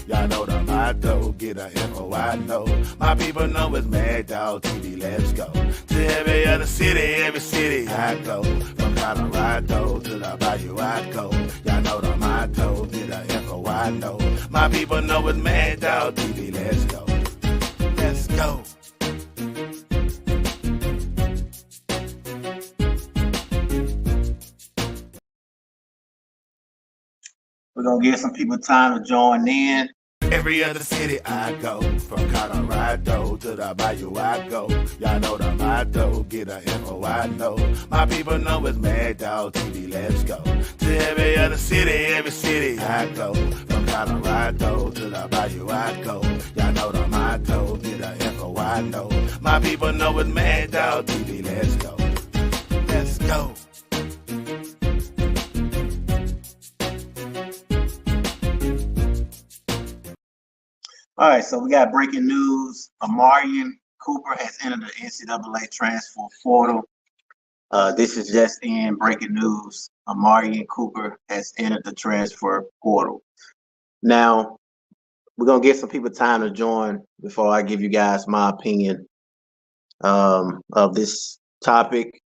Y'all know the motto, get a info, I know. My people know it's Mad Dog TV, let's go. To every other every city I go. From Colorado to the Bayou I go. Y'all know the motto, get a info, I know. My people know it's Mad Dog TV, let's go. Let's go. We're going to give some people time to join in. Every other city I go, from Colorado to the Bayou I go. Y'all know the motto, get a info, I know. My people know it's Mad Dog TV, let's go. To every other every city I go. From Colorado to the Bayou I go. Y'all know the motto, get a info, I know. My people know it's Mad Dog TV, let's go. Let's go. All right, so we got breaking news. Omarion Cooper has entered the NCAA transfer portal. This is just in breaking news. Omarion Cooper has entered the transfer portal. Now, we're going to give some people time to join before I give you guys my opinion of this topic.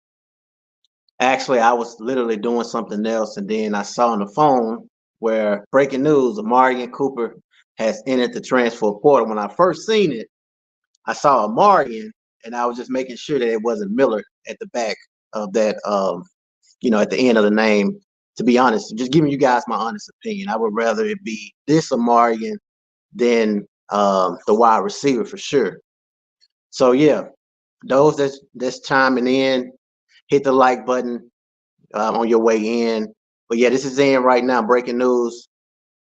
Actually, I was literally doing something else, and then I saw on the phone where breaking news, Omarion Cooper has entered the transfer portal. When I first seen it, I saw Amarian, and I was just making sure that it wasn't Miller at the back of that, at the end of the name. To be honest, just giving you guys my honest opinion, I would rather it be this Amarian than the wide receiver for sure. So yeah, those that's chiming in, hit the like button on your way in. But yeah, this is in right now. Breaking news: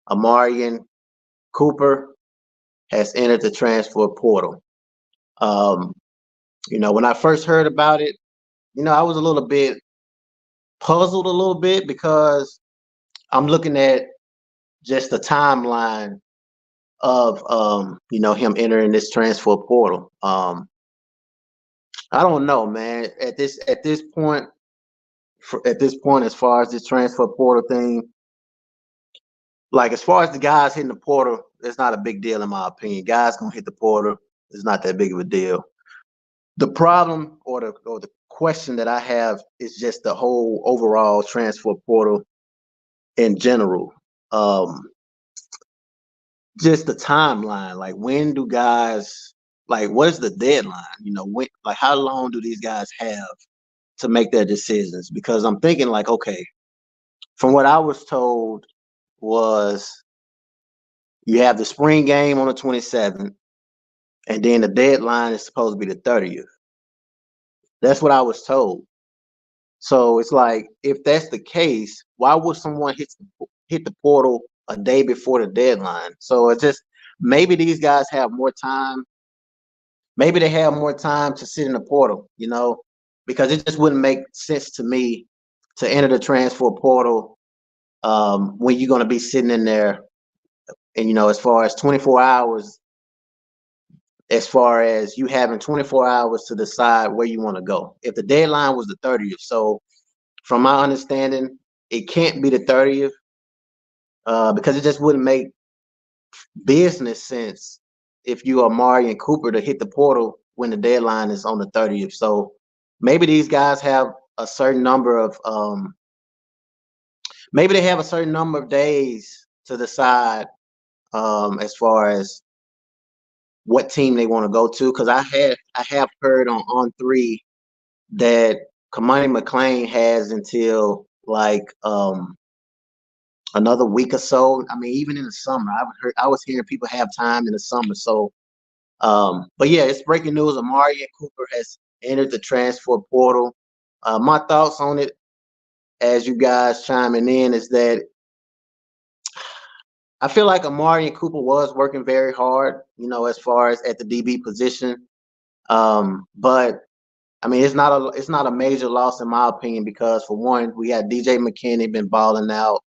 Amarian Cooper has entered the transfer portal. When I first heard about it, I was a little bit puzzled because I'm looking at just the timeline of him entering this transfer portal. I don't know, man. At this point, as far as this transfer portal thing, like as far as the guys hitting the portal, it's not a big deal in my opinion. Guys gonna hit the portal, it's not that big of a deal. The problem or the question that I have is just the whole overall transfer portal in general. Just the timeline. Like, when do guys, like, what is the deadline? When, like, how long do these guys have to make their decisions? Because I'm thinking, like, okay, from what I was told was you have the spring game on the 27th, and then the deadline is supposed to be the 30th. That's what I was told. So it's like, if that's the case, why would someone hit the portal a day before the deadline? So it's just, maybe these guys have more time. Maybe they have more time to sit in the portal, because it just wouldn't make sense to me to enter the transfer portal when you're going to be sitting in there. And, as far as 24 hours, as far as you having 24 hours to decide where you want to go. If the deadline was the 30th, so from my understanding, it can't be the 30th because it just wouldn't make business sense if you are Amarian Cooper to hit the portal when the deadline is on the 30th. So maybe these guys have a certain number of days to decide as far as what team they want to go to. Because I have heard on 3 that Kamani Mclan has until like another week or so. I mean, even in the summer, I was hearing people have time in the summer. So, but yeah, it's breaking news. Amarian Cooper has entered the transfer portal. My thoughts on it, as you guys chiming in, is that I feel like Amarian Cooper was working very hard, as far as at the DB position. But I mean, it's not a major loss in my opinion, because for one, we got DJ McKinney been balling out,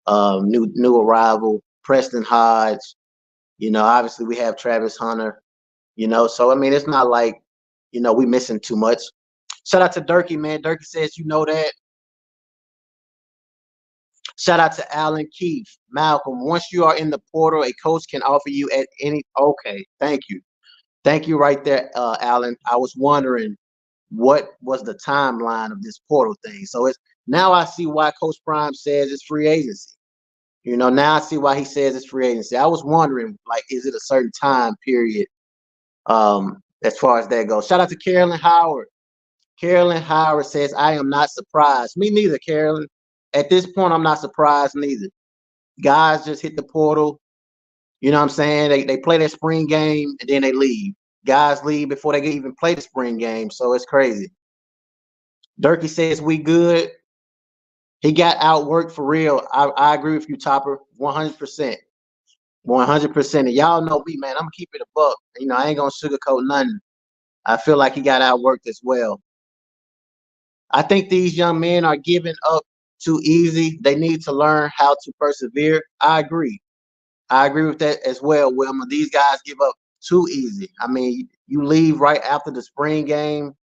new arrival, Preston Hodge, obviously we have Travis Hunter, so I mean, it's not like, we missing too much. Shout out to Durkee, man. Durkee says, that Shout out to Alan Keith, Malcolm. Once you are in the portal, a coach can offer you at any. Okay, thank you right there, Alan. I was wondering what was the timeline of this portal thing. So it's now I see why Coach Prime says it's free agency. Now I see why he says it's free agency. I was wondering, like, is it a certain time period as far as that goes? Shout out to Carolyn Howard. Carolyn Howard says, I am not surprised. Me neither, Carolyn. At this point, I'm not surprised neither. Guys just hit the portal. You know what I'm saying? They play their spring game and then they leave. Guys leave before they even play the spring game. So it's crazy. Durkee says we good. He got outworked for real. I agree with you, Topper, 100%. 100%. And y'all know me, man. I'm going to keep it a buck. I ain't going to sugarcoat nothing. I feel like he got outworked as well. I think these young men are giving up too easy. They need to learn how to persevere. I agree with that as well, Wilma. These guys give up too easy. I mean, you leave right after the spring game.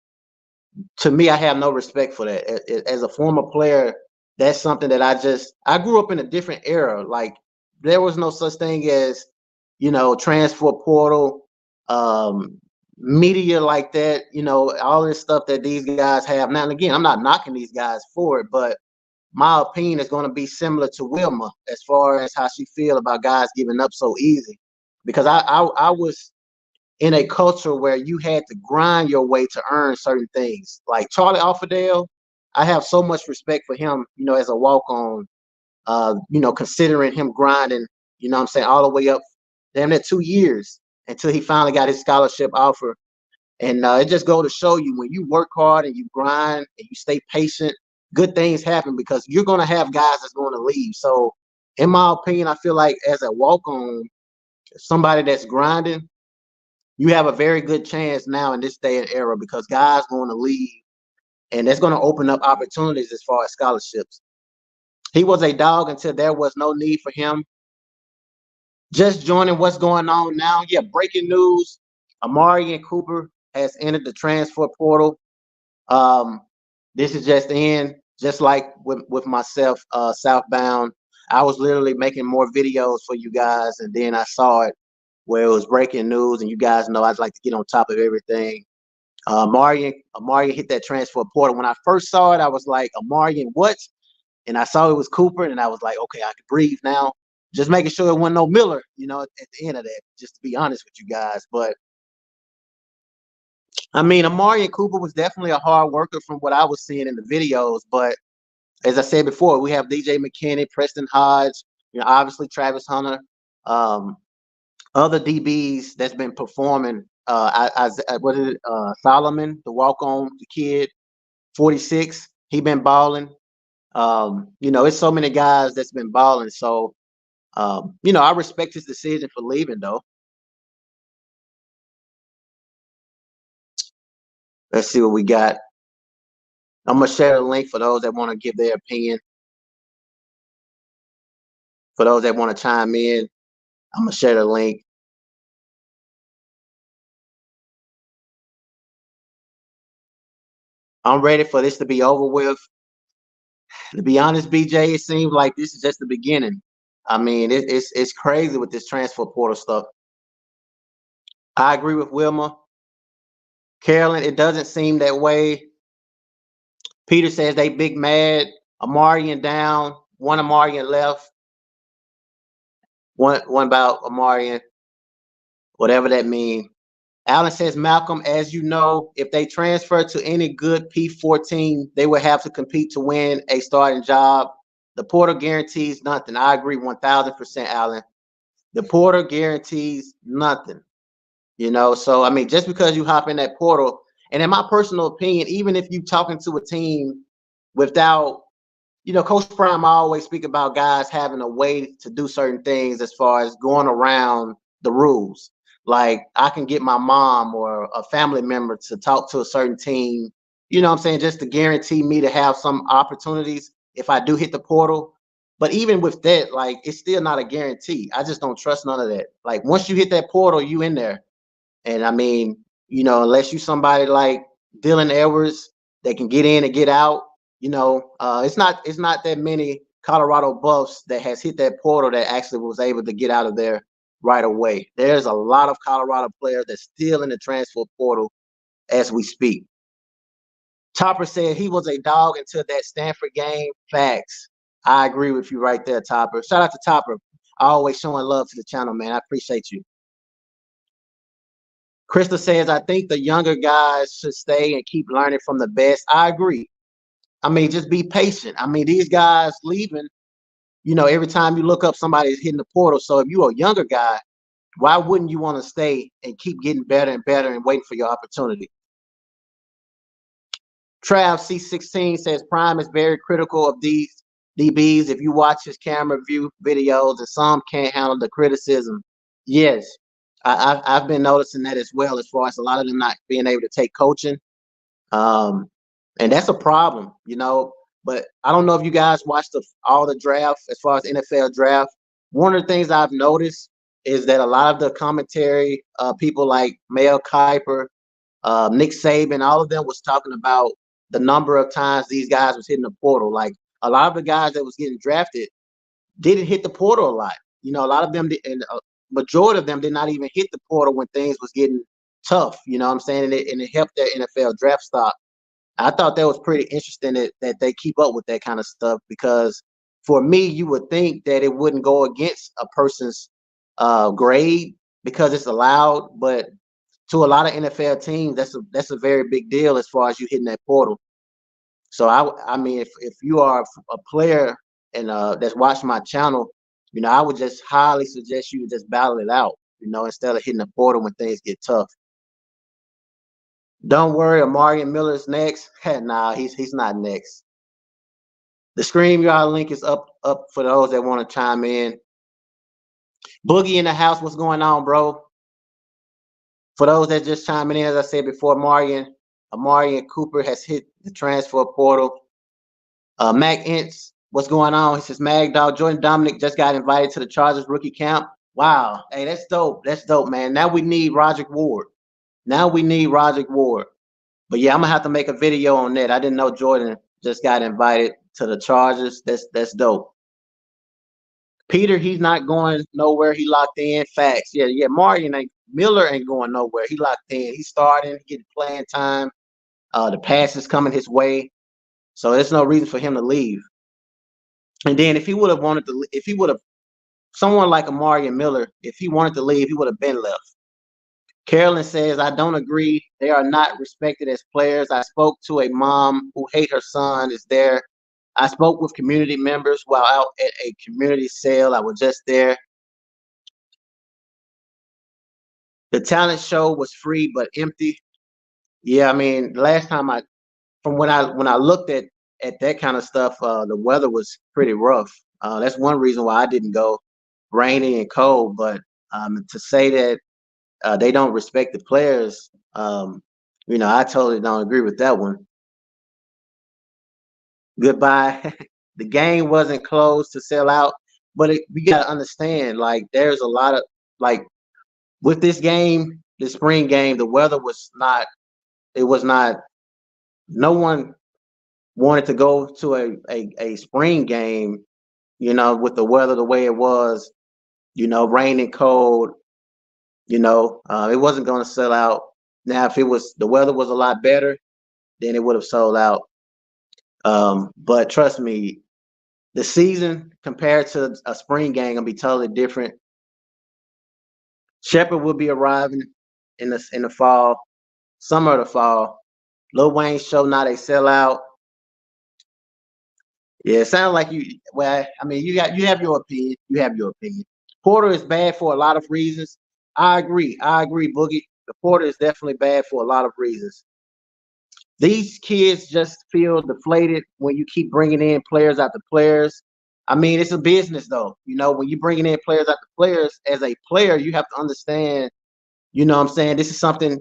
To me, I have no respect for that. As a former player, that's something that I grew up in a different era. Like, there was no such thing as, transfer portal, media like that, all this stuff that these guys have. Now, and again, I'm not knocking these guys for it, but my opinion is going to be similar to Wilma as far as how she feel about guys giving up so easy. Because I was in a culture where you had to grind your way to earn certain things. Like Charlie Alfredale, I have so much respect for him, as a walk-on, considering him grinding, what I'm saying, all the way up damn near 2 years until he finally got his scholarship offer. And it just goes to show you, when you work hard and you grind and you stay patient, good things happen, because you're going to have guys that's going to leave. So in my opinion, I feel like as a walk-on, somebody that's grinding, you have a very good chance now in this day and era, because guys going to leave, and that's going to open up opportunities as far as scholarships. He was a dog until there was no need for him. Just joining what's going on now. Yeah, breaking news. Amarian Cooper has entered the transfer portal. This is just in, just like with myself, Southbound. I was literally making more videos for you guys, and then I saw it where it was breaking news, and you guys know I'd like to get on top of everything. Amarian hit that transfer portal. When I first saw it, I was like, Amarian what? And I saw it was Cooper, and I was like, okay, I can breathe now. Just making sure it wasn't no Miller, at the end of that, just to be honest with you guys. But I mean, Amarian Cooper was definitely a hard worker from what I was seeing in the videos. But as I said before, we have DJ McKinney, Preston Hodge, obviously Travis Hunter, other DBs that's been performing. Solomon, the walk-on, the kid, 46, he been balling. It's so many guys that's been balling. So, I respect his decision for leaving, though. Let's see what we got. I'm going to share a link for those that want to give their opinion. For those that want to chime in, I'm going to share the link. I'm ready for this to be over with. To be honest, BJ, it seems like this is just the beginning. I mean, it's crazy with this transfer portal stuff. I agree with Wilma. Carolyn, it doesn't seem that way. Peter says they big mad. Amarian down. One Amarian left. One about Amarian. Whatever that means. Allen says, Malcolm, as you know, if they transfer to any good P14, they will have to compete to win a starting job. The portal guarantees nothing. I agree 1,000%, Allen. The portal guarantees nothing. So, I mean, just because you hop in that portal, and in my personal opinion, even if you talking to a team without, Coach Prime, I always speak about guys having a way to do certain things as far as going around the rules. Like, I can get my mom or a family member to talk to a certain team, just to guarantee me to have some opportunities if I do hit the portal. But even with that, like, it's still not a guarantee. I just don't trust none of that. Like, once you hit that portal, you in there. And I mean, unless you somebody like Dylan Edwards that can get in and get out, it's not that many Colorado Buffs that has hit that portal that actually was able to get out of there right away. There's a lot of Colorado players that's still in the transfer portal as we speak. Topper said he was a dog until that Stanford game. Facts. I agree with you right there, Topper. Shout out to Topper. Always showing love to the channel, man. I appreciate you. Krista says, I think the younger guys should stay and keep learning from the best. I agree. I mean, just be patient. I mean, these guys leaving, you know, every time you look up, somebody's hitting the portal. So if you're a younger guy, why wouldn't you want to stay and keep getting better and better and waiting for your opportunity? Trav C16 says Prime is very critical of these DBs. If you watch his camera view videos, and some can't handle the criticism. Yes, I've been noticing that as well, as far as a lot of them not being able to take coaching. And that's a problem, you know. But I don't know if you guys watched all the draft as far as NFL draft. One of the things I've noticed is that a lot of the commentary people like Mel Kiper, Nick Saban, all of them was talking about the number of times these guys was hitting the portal. Like a lot of the guys that was getting drafted didn't hit the portal a lot. You know, a lot of them, and a majority of them did not even hit the portal when things was getting tough. You know what I'm saying? And it helped their NFL draft stock. I thought that was pretty interesting that they keep up with that kind of stuff, because for me, you would think that it wouldn't go against a person's grade because it's allowed, but to a lot of NFL teams, that's a very big deal as far as you hitting that portal. So I mean, if you are a player and that's watching my channel, you know, I would just highly suggest you to just battle it out, you know, instead of hitting the portal when things get tough. Don't worry, Amarian Miller's next. Nah, he's not next. The StreamYard link is up for those that want to chime in. Boogie in the house, what's going on, bro? For those that just chiming in, as I said before, Amarian Cooper has hit the transfer portal. Mac Ince, what's going on? He says, Mag Dog, Jordan Dominic just got invited to the Chargers rookie camp. Wow. Hey, that's dope. That's dope, man. Now we need Roderick Ward. But yeah, I'm gonna have to make a video on that. I didn't know Jordan just got invited to the Chargers. That's dope. Peter, he's not going nowhere. He locked in. Facts. Yeah. Miller ain't going nowhere. He locked in. He's starting, getting playing time. The pass is coming his way. So there's no reason for him to leave. And then if he would have someone like Amarian Miller, if he wanted to leave, he would have been left. Carolyn says, I don't agree. They are not respected as players. I spoke to a mom who hate her son is there. I spoke with community members while out at a community sale. I was just there. The talent show was free but empty. Yeah, I mean, last time when I looked at that kind of stuff, the weather was pretty rough. That's one reason why I didn't go, rainy and cold. But to say that they don't respect the players, you know, I totally don't agree with that one. Goodbye. The game wasn't closed to sell out, but we got to understand, like, there's a lot of, like, with this game, the spring game, the weather was not, no one wanted to go to a spring game, you know, with the weather the way it was, you know, rain and cold, you know, it wasn't going to sell out. Now, if the weather was a lot better, then it would have sold out. But trust me, the season compared to a spring game gonna be totally different. Shepard will be arriving in the fall, summer of the fall. Lil Wayne's show not a sellout. Yeah, it sounds like you. Well, I mean, you have your opinion. Porter is bad for a lot of reasons. I agree, Boogie. The Porter is definitely bad for a lot of reasons. These kids just feel deflated when you keep bringing in players after players. I mean, it's a business, though. You know, when you're bringing in players after players, as a player, you have to understand, you know what I'm saying, this is something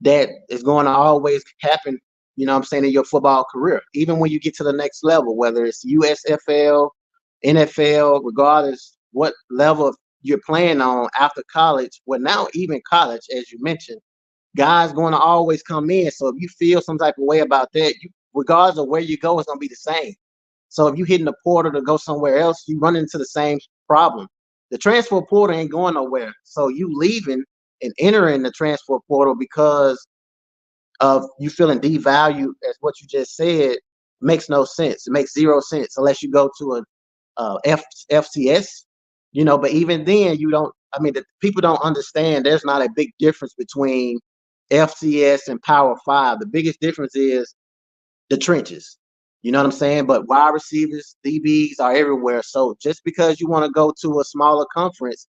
that is going to always happen, you know what I'm saying, in your football career. Even when you get to the next level, whether it's USFL, NFL, regardless what level you're playing on after college, well, now even college, as you mentioned, guys going to always come in. So if you feel some type of way about that, regardless of where you go, it's going to be the same. So if you hitting the portal to go somewhere else, you run into the same problem. The transfer portal ain't going nowhere. So you leaving and entering the transfer portal because of you feeling devalued, as what you just said, makes no sense. It makes zero sense unless you go to a FCS, but even then you don't. I mean, the people don't understand there's not a big difference between FCS and Power 5. The biggest difference is the trenches. You know what I'm saying? But wide receivers, DBs are everywhere. So just because you want to go to a smaller conference,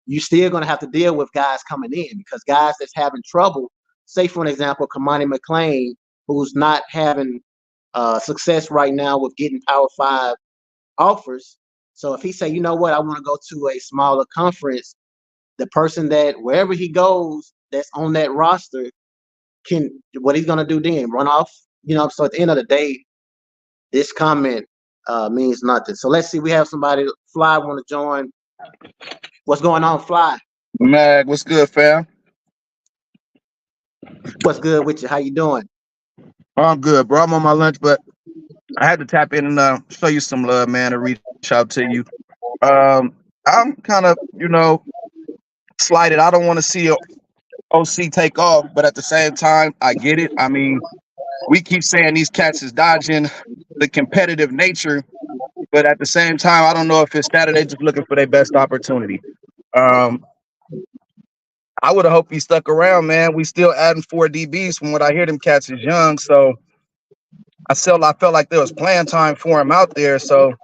you're still going to have to deal with guys coming in, because guys that's having trouble, say for an example, Kamani Mclan, who's not having success right now with getting Power 5 offers. So if he say, you know what, I want to go to a smaller conference, the person that wherever he goes that's on that roster what he's going to do then, run off. So at the end of the day, this comment means nothing. So let's see, we have somebody, Fly, want to join. What's going on, Fly? Mag, what's good, fam? What's good with you? How you doing? I'm good, bro. I'm on my lunch, but I had to tap in and show you some love, man, to reach out to you. I'm kind of, slighted. I don't want to see OC take off, but at the same time, I get it. I mean, we keep saying these cats is dodging the competitive nature, but at the same time, I don't know if it's that or they just looking for their best opportunity. I would have hoped he stuck around, man. We still adding 4 DBs from what I hear. Them cats is young, so I felt like there was playing time for him out there. So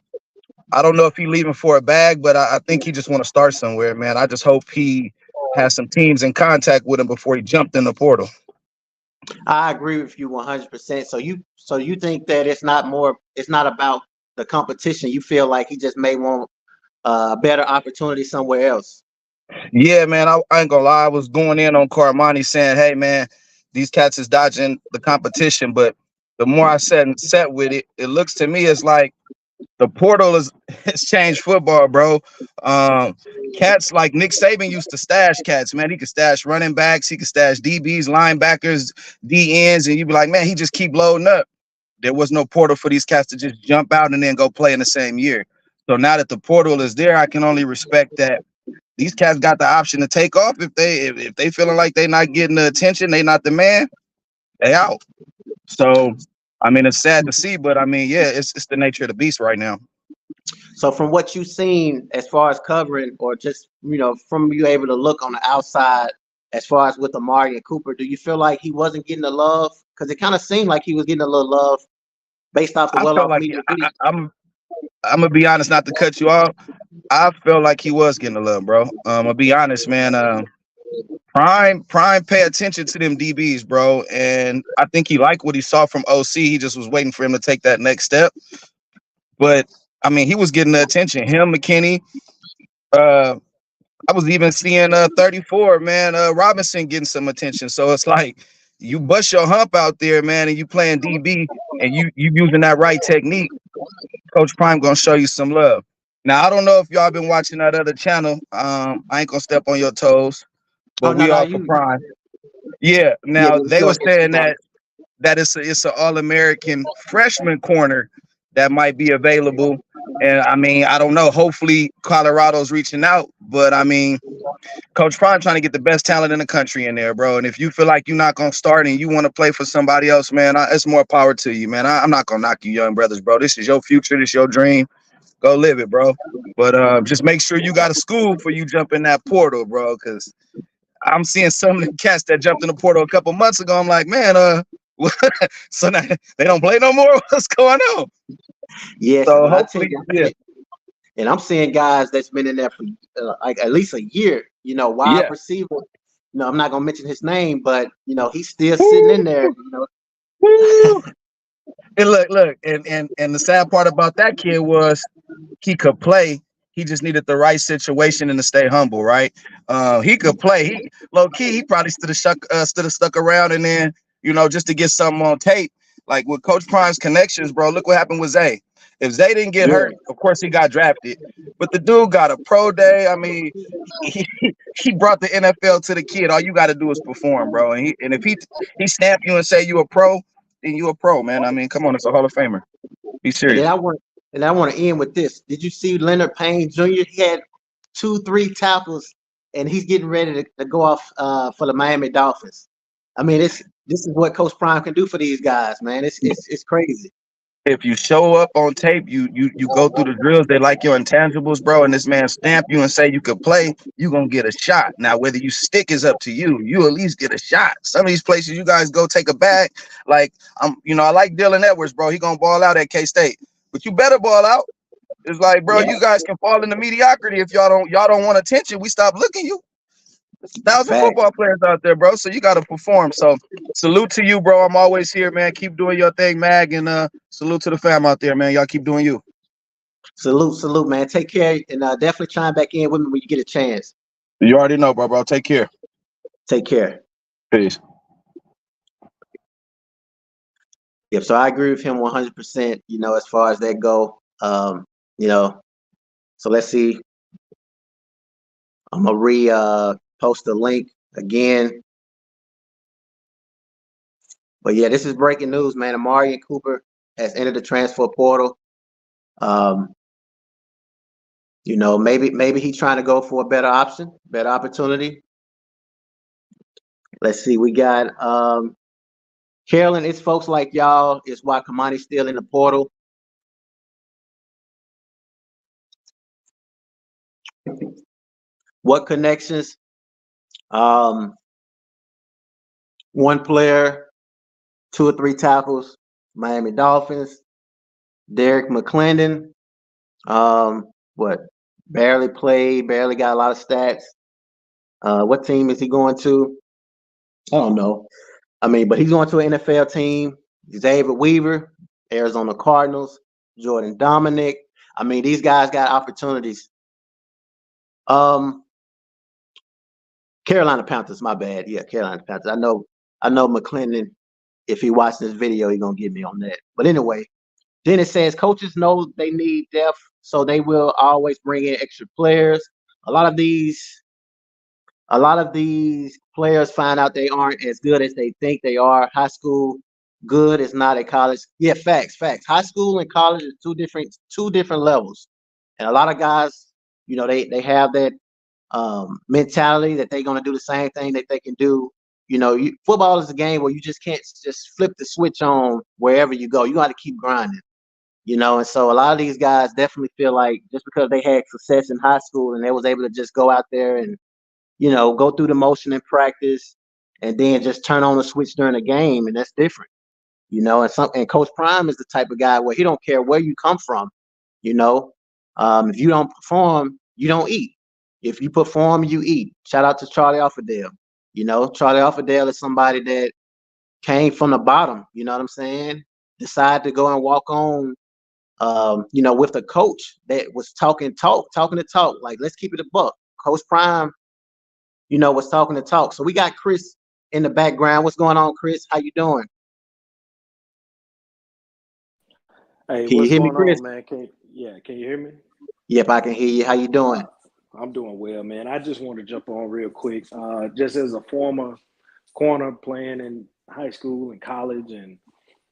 I don't know if he leaving for a bag, but I think he just want to start somewhere, man. I just hope he has some teams in contact with him before he jumped in the portal. I agree with you 100%. So you think that it's not about the competition. You feel like he just may want a better opportunity somewhere else. Yeah, man, I ain't gonna lie. I was going in on Kamani saying, hey, man, these cats is dodging the competition. But the more I sat with it, it looks to me as like the portal it's changed football, bro. Cats like Nick Saban used to stash cats, man. He could stash running backs, he could stash DBs, linebackers, DNs, and you'd be like, man, he just keep loading up. There was no portal for these cats to just jump out and then go play in the same year. So now that the portal is there, I can only respect that these cats got the option to take off if they feeling like they not getting the attention, they not the man, they out. So I mean, it's sad to see, but I mean, yeah, it's the nature of the beast right now. So from what you've seen as far as covering, or just from you able to look on the outside as far as with Amarian Cooper, do you feel like he wasn't getting the love? Because it kind of seemed like he was getting a little love based off the well-off like media. I'm gonna be honest, not to cut you off. I felt like he was getting the love, bro. I'm gonna be honest, man. Prime, pay attention to them DBs, bro. And I think he liked what he saw from OC. He just was waiting for him to take that next step. But I mean, he was getting the attention. Him, McKinney. I was even seeing 34, man. Robinson getting some attention. So it's like you bust your hump out there, man, and you playing DB and you using that right technique. Coach Prime gonna show you some love. Now I don't know if y'all been watching that other channel. I ain't gonna step on your toes, but we all for Prime. Yeah. Now they were saying that it's an All-American freshman corner that might be available. And I mean, I don't know. Hopefully Colorado's reaching out, but I mean, Coach Prime trying to get the best talent in the country in there, bro. And if you feel like you're not gonna start and you want to play for somebody else, man, it's more power to you, man. I'm not gonna knock you, young brothers, bro. This is your future. This is your dream. Go live it, bro. But just make sure you got a school before you jump in that portal, bro. Because I'm seeing some of the cats that jumped in the portal a couple months ago. I'm like, man, so now they don't play no more. What's going on? Yeah, so hopefully, yeah. And I'm seeing guys that's been in there for like at least a year. Wide receiver. I'm not gonna mention his name, but he's still sitting in there. And look, and the sad part about that kid was he could play. He just needed the right situation and to stay humble, right? He could play. He low key, he probably stood have stuck around and then just to get something on tape. Like with Coach Prime's connections, bro. Look what happened with Zay. If Zay didn't get hurt, of course he got drafted. But the dude got a pro day. I mean, he brought the NFL to the kid. All you got to do is perform, bro. And if he snap you and say you a pro, then you a pro, man. I mean, come on, it's a Hall of Famer. Be serious. And and I want to end with this. Did you see Leonard Payne Jr.? He had 2-3 tackles, and he's getting ready to go off for the Miami Dolphins. I mean, this is what Coach Prime can do for these guys, man. It's crazy. If you show up on tape, you go through the drills, they like your intangibles, bro, and this man stamp you and say you could play, you gonna get a shot. Now, whether you stick is up to you. You at least get a shot. Some of these places you guys go take a bag. Like I like Dylan Edwards, bro. He gonna ball out at K-State. But you better ball out. It's like, bro, Yeah. you guys can fall into mediocrity if y'all don't want attention. We stop looking you. There's 1,000 Fact. football players out there, bro. So you got to perform. So salute to you, bro. I'm always here, man. Keep doing your thing, Mag, and salute to the fam out there, man. Y'all keep doing you. Salute, man. Take care, and definitely chime back in with me when you get a chance. You already know, bro. Take care. Take care. Peace. Yep. So I agree with him 100%. As far as that go. So let's see. I'm gonna post the link again. But yeah, this is breaking news, man. Amarian Cooper has entered the transfer portal. Maybe he's trying to go for a better option, better opportunity. Let's see. We got Carolyn. It's folks like y'all is why Kamani's still in the portal. What connections? One player, 2 or 3 tackles. Miami Dolphins. Derek McClendon. Barely played, barely got a lot of stats. What team is he going to? I don't know. But he's going to an NFL team. Xavier Weaver, Arizona Cardinals, Jordan Dominic. These guys got opportunities. Carolina Panthers, my bad. Yeah, Carolina Panthers. I know McClendon, if he watched this video, he's going to get me on that. But anyway, then it says coaches know they need depth, so they will always bring in extra players. A lot of these players find out they aren't as good as they think they are. High school good is not at college. Yeah, facts. High school and college is two different levels. And a lot of guys, they have that mentality that they're going to do the same thing that they can do. Football is a game where you just can't just flip the switch on wherever you go. You got to keep grinding. And so a lot of these guys definitely feel like just because they had success in high school and they was able to just go out there and go through the motion in practice and then just turn on the switch during a game, and that's different. And Coach Prime is the type of guy where he don't care where you come from. If you don't perform, you don't eat. If you perform, you eat. Shout out to Charlie Offerdale. Charlie Offerdale is somebody that came from the bottom. You know what I'm saying? Decided to go and walk on. With a coach that was talking the talk. Like, let's keep it a buck. Coach Prime, was talking the talk. So we got Chris in the background. What's going on, Chris? How you doing? Hey, Can you what's hear me, going Chris? on, man? Can you hear me? Yep, I can hear you. How you doing? I'm doing well, man. I just want to jump on real quick. Just as a former corner playing in high school and college and,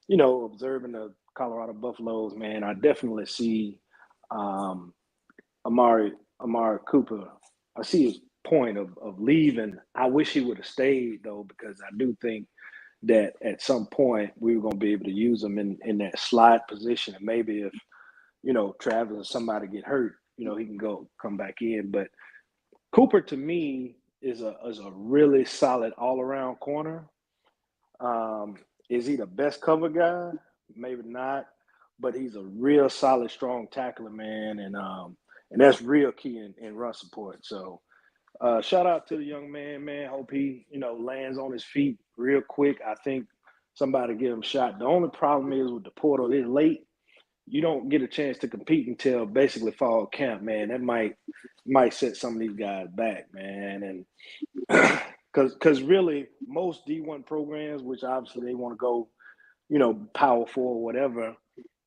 observing the Colorado Buffaloes, man, I definitely see Amari Cooper. I see his point of leaving. I wish he would have stayed, though, because I do think that at some point we were going to be able to use him in that slide position. And maybe if, Travis or somebody get hurt, he can come back in. But Cooper, to me, is a really solid all-around corner. Is he the best cover guy? Maybe not, but he's a real solid, strong tackler, man, and that's real key in run support. So, shout out to the young man, man. Hope he, lands on his feet real quick. I think somebody get him a shot. The only problem is with the portal, it's late. You don't get a chance to compete until basically fall camp, man. That might set some of these guys back, man, and because really most D1 programs, which obviously they want to go, Power 4 or whatever,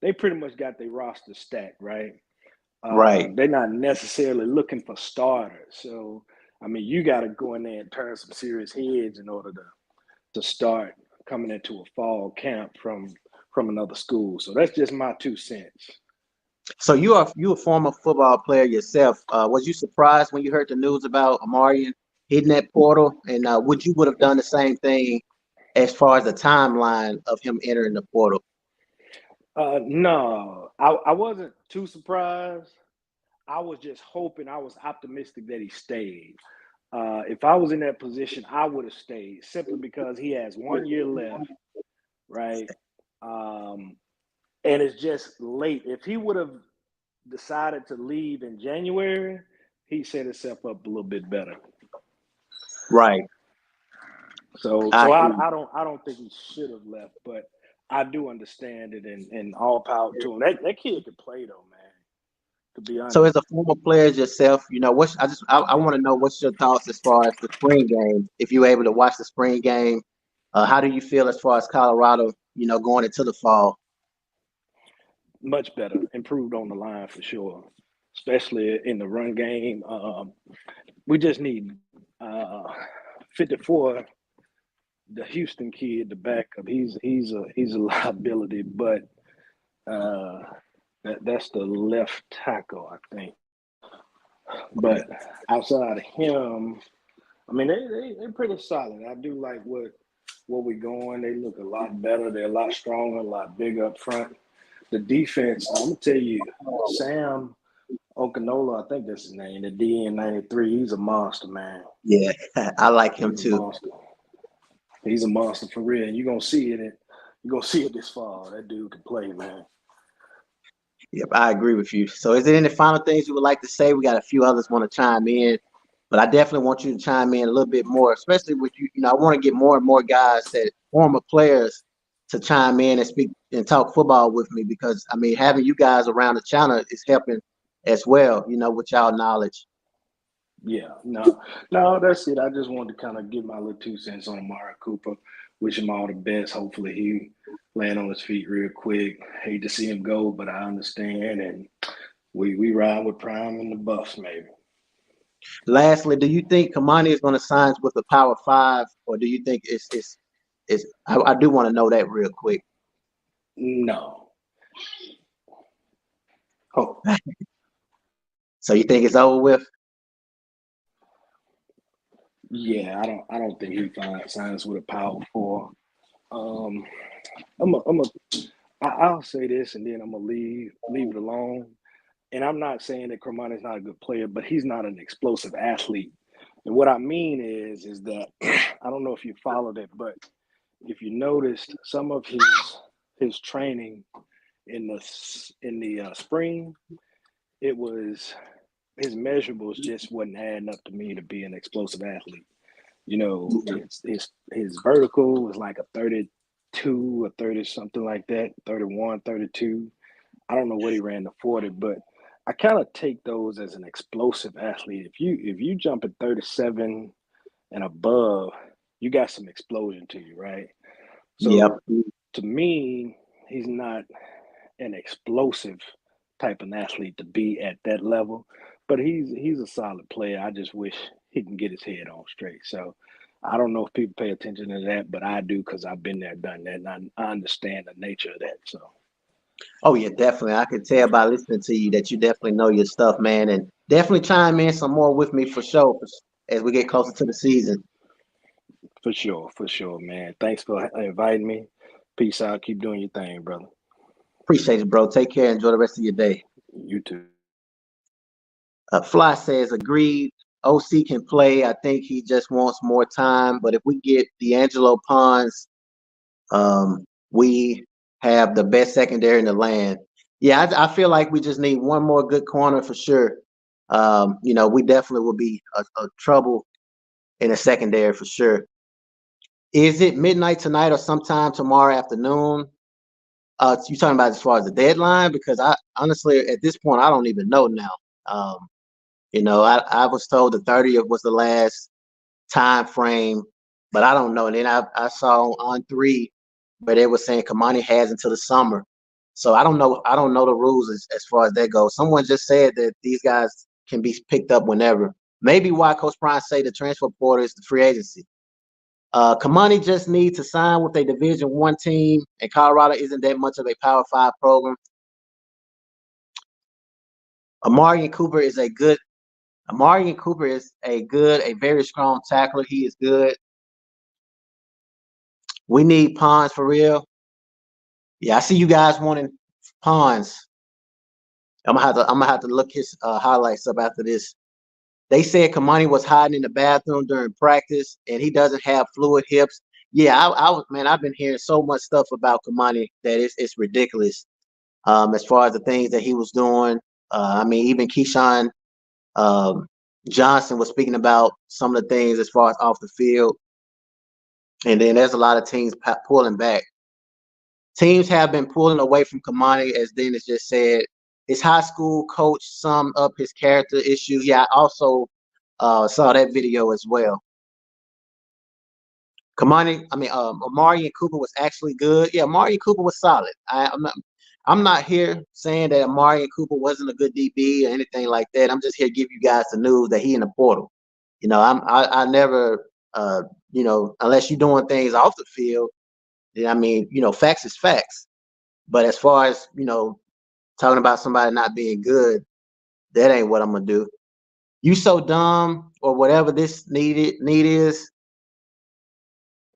they pretty much got their roster stacked, right? Right. They're not necessarily looking for starters. So, you got to go in there and turn some serious heads in order to start coming into a fall camp from another school. So that's just my 2 cents. So you a former football player yourself. Was you surprised when you heard the news about Omarion hitting that portal? And would have done the same thing as far as the timeline of him entering the portal? No, I wasn't too surprised. I was just hoping, I was optimistic that he stayed. If I was in that position, I would have stayed simply because he has 1 year left, right? And it's just late. If he would have decided to leave in January, he set himself up a little bit better. Right. So I don't think he should have left, but I do understand it, and all power to him. That kid could play though, man. To be honest. So as a former player yourself, I want to know what's your thoughts as far as the spring game. If you're able to watch the spring game, how do you feel as far as Colorado, going into the fall? Much better, improved on the line for sure, especially in the run game. We just need 54, the Houston kid, the backup. He's a liability, but that's the left tackle, I think. But outside of him, I mean, they're pretty solid. I do like what we're going. They look a lot better. They're a lot stronger, a lot bigger up front. The defense, I'm gonna tell you, Sam Okanola, I think that's his name, the DN93. He's a monster, man. Yeah, I like him too. He's a monster for real. And you're gonna see it. You're gonna see it this fall. That dude can play, man. Yep, I agree with you. So, is there any final things you would like to say? We got a few others want to chime in, but I definitely want you to chime in a little bit more, especially with you. I want to get more and more guys that former players to chime in and speak and talk football with me, because I mean, having you guys around the channel is helping as well, with y'all knowledge. Yeah, no, that's it. I just wanted to kind of give my little 2 cents on Amarian Cooper. Wish him all the best. Hopefully he land on his feet real quick. Hate to see him go, but I understand, and we ride with Prime and the Buffs, maybe. Lastly, do you think Kamani is going to sign with the Power 5, or do you think it's I do want to know that real quick. No. Oh. So you think it's over with? Yeah, I don't think he signs with a Power 4. I'll say this, and then I'm gonna leave it alone. And I'm not saying that Kamani's not a good player, but he's not an explosive athlete. And what I mean is that I don't know if you followed it, but if you noticed some of his training in the spring, it was his measurables just wasn't adding up to me to be an explosive athlete. His vertical was like a 32 or 30, something like that, 31, 32. I don't know what he ran the 40, but I kind of take those as an explosive athlete. If you jump at 37 and above, you got some explosion to you, right? So yep. To me, he's not an explosive type of athlete to be at that level, but he's a solid player. I just wish he can get his head on straight. So I don't know if people pay attention to that, but I do, because I've been there, done that, and I understand the nature of that. So. Oh yeah, definitely. I can tell by listening to you that you definitely know your stuff, man, and definitely chime in some more with me for sure as we get closer to the season. For sure, man. Thanks for inviting me. Peace out. Keep doing your thing, brother. Appreciate it, bro. Take care. Enjoy the rest of your day. You too. Fly says, agreed. OC can play. I think he just wants more time. But if we get D'Angelo Pons, we have the best secondary in the land. Yeah, I feel like we just need one more good corner for sure. We definitely will be a trouble in the secondary for sure. Is it midnight tonight or sometime tomorrow afternoon? You talking about as far as the deadline? Because I honestly, at this point, I don't even know now. I was told the 30th was the last time frame, but I don't know. And then I saw on 3 where they were saying Kamani has until the summer. So I don't know the rules as far as that goes. Someone just said that these guys can be picked up whenever. Maybe why Coach Prime say the transfer portal is the free agency. Kamani just needs to sign with a Division I team, and Colorado isn't that much of a Power 5 program. Amarian Cooper is a good. Amarian Cooper is a very strong tackler. He is good. We need Pons for real. Yeah, I see you guys wanting Pons. I'm gonna have to look his highlights up after this. They said Kamani was hiding in the bathroom during practice, and he doesn't have fluid hips. Yeah, I was man. I've been hearing so much stuff about Kamani that it's ridiculous. As far as the things that he was doing, I mean, even Keyshawn um, Johnson was speaking about some of the things as far as off the field, and then there's a lot of teams pulling back. Teams have been pulling away from Kamani, as Dennis just said. His high school coach summed up his character issues. Yeah, I also saw that video as well. Amarian Cooper was actually good. Yeah, Amarian Cooper was solid. I'm not here saying that Amarian Cooper wasn't a good DB or anything like that. I'm just here to give you guys the news that he in the portal. You know, I never, unless you're doing things off the field, then I mean, facts is facts. But as far as talking about somebody not being good, that ain't what I'm gonna do. You so dumb or whatever this need is.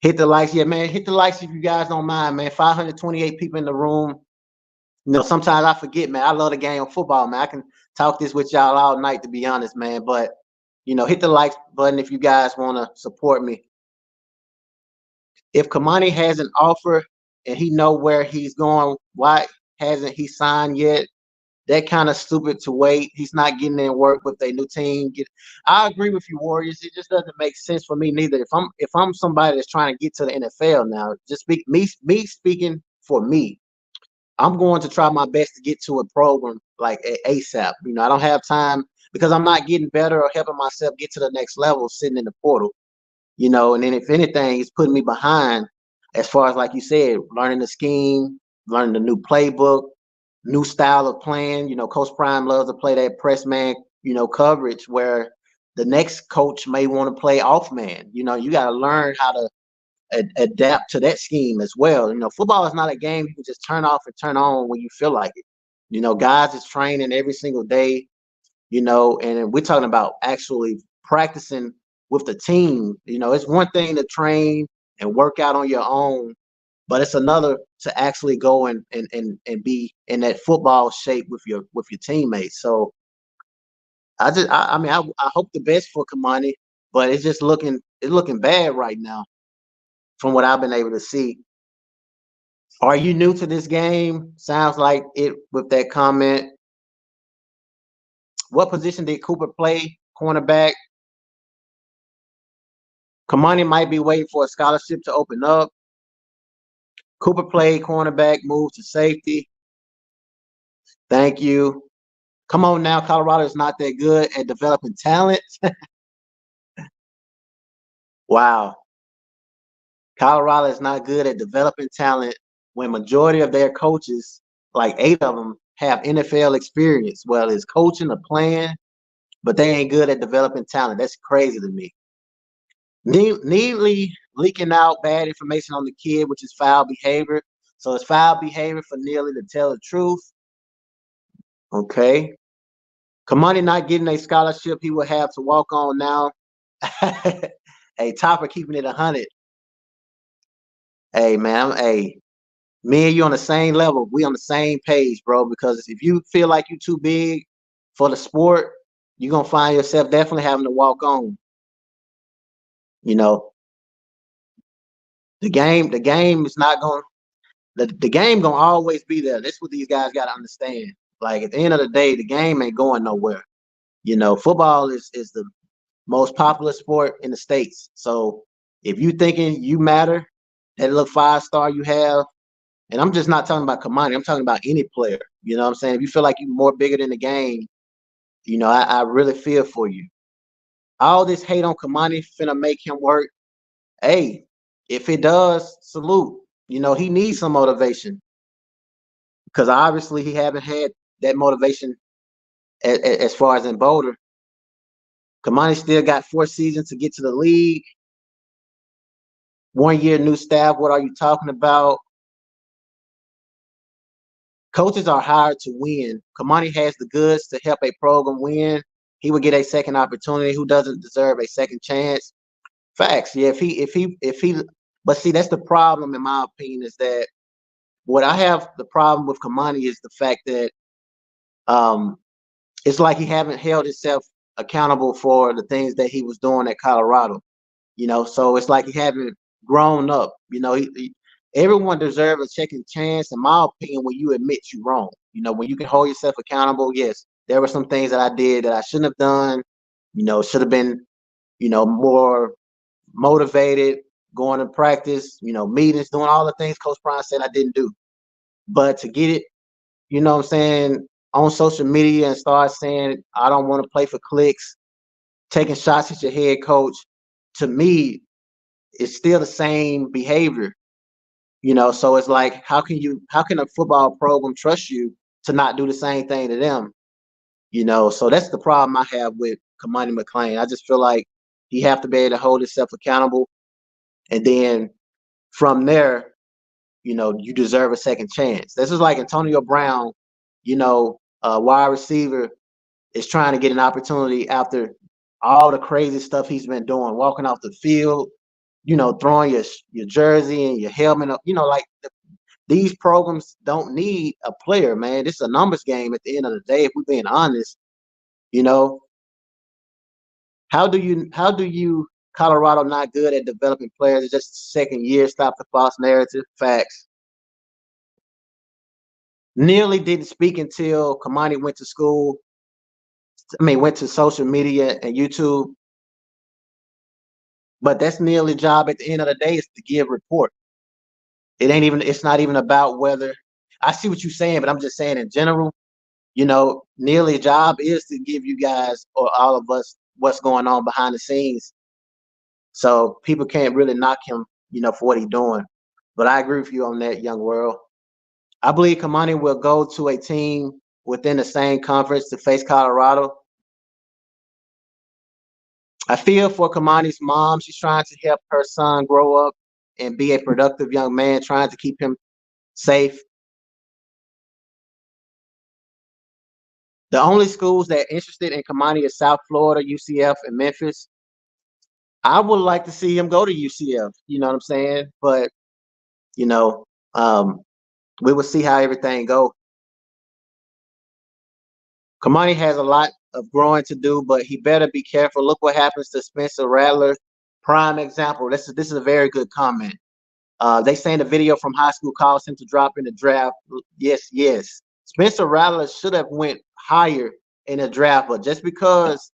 Hit the likes, yeah, man. Hit the likes if you guys don't mind, man. 528 people in the room. Sometimes I forget, man. I love the game of football, man. I can talk this with y'all all night, to be honest, man. But hit the like button if you guys want to support me. If Kamani has an offer and he know where he's going, why hasn't he signed yet? That kind of stupid to wait. He's not getting in work with a new team. I agree with you, Warriors. It just doesn't make sense for me neither. If I'm somebody that's trying to get to the NFL now, just me speaking for me, I'm going to try my best to get to a program like ASAP. I don't have time because I'm not getting better or helping myself get to the next level sitting in the portal. And then if anything, it's putting me behind as far as, like you said, learning the scheme, learning the new playbook, new style of playing. Coach Prime loves to play that press man, coverage where the next coach may want to play off man. You got to learn how to adapt to that scheme as well. Football is not a game you can just turn off and turn on when you feel like it. Guys is training every single day, and we're talking about actually practicing with the team. It's one thing to train and work out on your own, but it's another to actually go and be in that football shape with your teammates. So I hope the best for Kamani, but it's looking bad right now from what I've been able to see. Are you new to this game? Sounds like it with that comment. What position did Cooper play? Cornerback. Kamani might be waiting for a scholarship to open up. Cooper played cornerback, moved to safety. Thank you. Come on now, Colorado is not that good at developing talent. Wow. Colorado is not good at developing talent when majority of their coaches, like 8 of them, have NFL experience. Well, it's coaching, a plan, but they ain't good at developing talent. That's crazy to me. Neatly leaking out bad information on the kid, which is foul behavior. So it's foul behavior for Neely to tell the truth. Okay. Kamani not getting a scholarship, he will have to walk on now. Hey, Topper keeping it 100. Hey, man, me and you on the same level. We on the same page, bro, because if you feel like you're too big for the sport, you're going to find yourself definitely having to walk on. The game is not going the game going to always be there. That's what these guys got to understand. Like at the end of the day, the game ain't going nowhere. Football is the most popular sport in the States. So if you thinking you matter, that little 5-star you have, and I'm just not talking about Kamani, I'm talking about any player. You know what I'm saying? If you feel like you're more bigger than the game, I really feel for you. All this hate on Kamani finna make him work. Hey, if it does, salute. He needs some motivation because obviously he haven't had that motivation as far as in Boulder. Kamani still got 4 seasons to get to the league. 1 year, new staff. What are you talking about? Coaches are hired to win. Kamani has the goods to help a program win. He would get a second opportunity. Who doesn't deserve a second chance? Facts. Yeah, if he but see, that's the problem in my opinion, is that what I have the problem with Kamani is the fact that um it's like he haven't held himself accountable for the things that he was doing at Colorado. So it's like he haven't grown up. Everyone deserves a second chance, in my opinion, when you admit you're wrong. When you can hold yourself accountable. Yes, there were some things that I did that I shouldn't have done. Should have been, more motivated, going to practice, meetings, doing all the things Coach Prime said I didn't do. But to get it, what I'm saying, on social media and start saying, I don't want to play for clicks, taking shots at your head coach, to me, it's still the same behavior. So it's like, how can a football program trust you to not do the same thing to them? So that's the problem I have with Kamani Mclan. I just feel like he have to be able to hold himself accountable. And then from there, you deserve a second chance. This is like Antonio Brown, wide receiver, is trying to get an opportunity after all the crazy stuff he's been doing, walking off the field, throwing your jersey and your helmet up, these programs don't need a player, man. This is a numbers game at the end of the day, if we're being honest. How do you Colorado not good at developing players? It's just second year, stop the false narrative. Facts. Nearly didn't speak until Kamani went to school. Went to social media and YouTube. But that's Nearly's job at the end of the day, is to give report. It's not even about whether, I see what you're saying, but I'm just saying in general, Nearly's job is to give you guys, or all of us, what's going on behind the scenes. So people can't really knock him, for what he's doing. But I agree with you on that, Young World. I believe Kamani will go to a team within the same conference to face Colorado. I feel for Kamani's mom. She's trying to help her son grow up and be a productive young man, trying to keep him safe. The only schools that are interested in Kamani is South Florida, UCF, and Memphis. I would like to see him go to UCF, you know what I'm saying? But, we will see how everything goes. Kamani has a lot of growing to do, but he better be careful. Look what happens to Spencer Rattler. Prime example. This is a very good comment. They saying the video from high school caused him to drop in the draft. Yes. Spencer Rattler should have went higher in the draft, but just because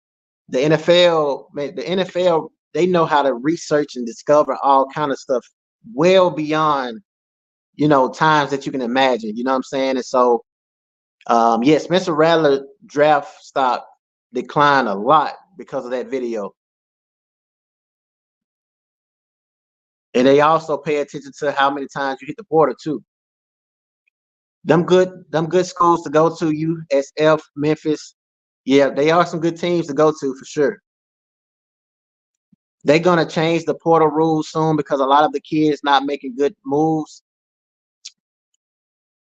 the NFL, they know how to research and discover all kind of stuff well beyond, times that you can imagine. You know what I'm saying? And so, Spencer Rattler draft stock declined a lot because of that video. And they also pay attention to how many times you hit the portal too. Them good schools to go to, USF, Memphis. Yeah, they are some good teams to go to for sure. They're gonna change the portal rules soon because a lot of the kids not making good moves.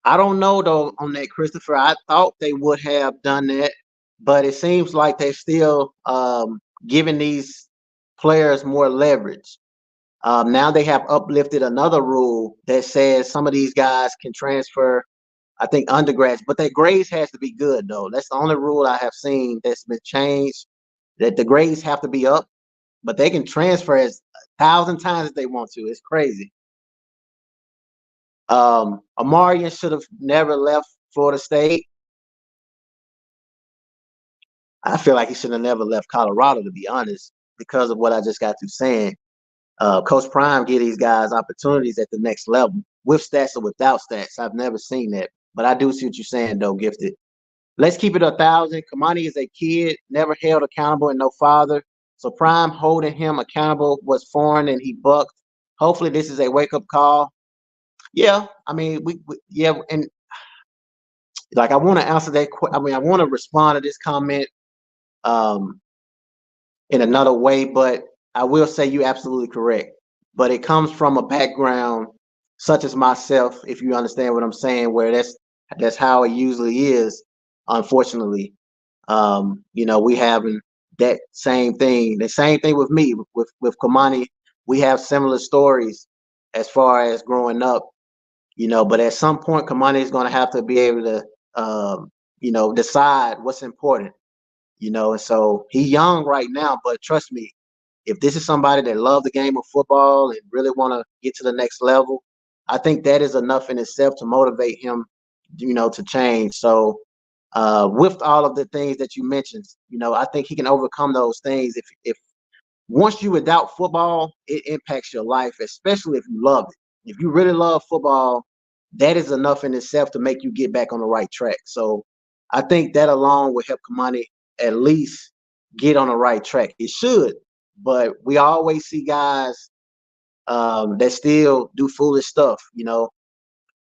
I don't know though on that, Christopher. I thought they would have done that, but it seems like they're still giving these players more leverage. Now they have uplifted another rule that says some of these guys can transfer, I think, undergrads, but their grades has to be good though. That's the only rule I have seen that's been changed, that the grades have to be up, but they can transfer as 1,000 times if they want to. It's crazy. Amarian should have never left Florida State. I feel like he should have never left Colorado, to be honest, because of what I just got to saying. Coach Prime give these guys opportunities at the next level, with stats or without stats. I've never seen that, but I do see what you're saying, though, Gifted. Let's keep it 1,000. Kamani is a kid, never held accountable and no father. So Prime holding him accountable was foreign and he bucked. Hopefully this is a wake-up call. Yeah, and like I want to answer that. I want to respond to this comment in another way, but I will say you're absolutely correct. But it comes from a background such as myself, if you understand what I'm saying, where That's how it usually is, unfortunately. We having that same thing. The same thing with me, with Kamani. We have similar stories as far as growing up, but at some point Kamani is going to have to be able to decide what's important, and so he's young right now, but trust me, if this is somebody that loves the game of football and really want to get to the next level, I think that is enough in itself to motivate him, to change. So with all of the things that you mentioned, I think he can overcome those things. If once you adopt football, it impacts your life, especially if you love it. If you really love football, that is enough in itself to make you get back on the right track. So I think that alone will help Kamani at least get on the right track. It should, but we always see guys that still do foolish stuff,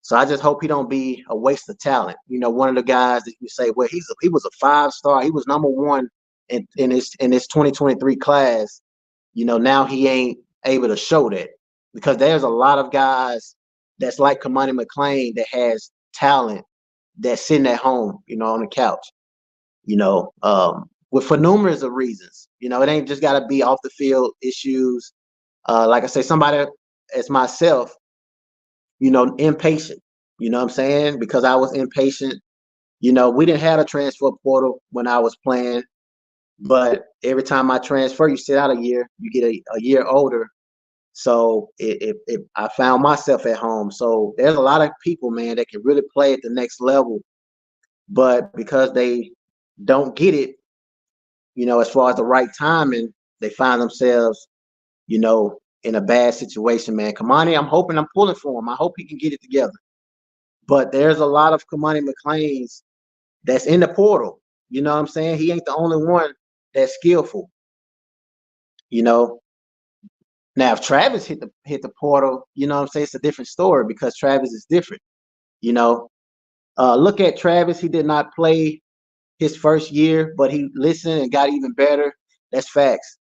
So I just hope he don't be a waste of talent. One of the guys that you say, well, he was a 5-star, he was number one in his 2023 class. Now he ain't able to show that, because there's a lot of guys that's like Kamani Mclan that has talent that's sitting at home, on the couch, for numerous of reasons. It ain't just got to be off the field issues. Like I say, somebody as myself, impatient, what I'm saying? Because I was impatient. We didn't have a transfer portal when I was playing, but every time I transfer, you sit out a year, you get a year older. So I found myself at home. So there's a lot of people, man, that can really play at the next level, but because they don't get it, as far as the right timing, they find themselves, in a bad situation, man. Kamani, I'm pulling for him. I hope he can get it together. But there's a lot of Kamani Mclans that's in the portal. You know what I'm saying? He ain't the only one that's skillful. Now, if Travis hit the portal, you know what I'm saying? It's a different story, because Travis is different. Look at Travis. He did not play his first year, but he listened and got even better. That's facts.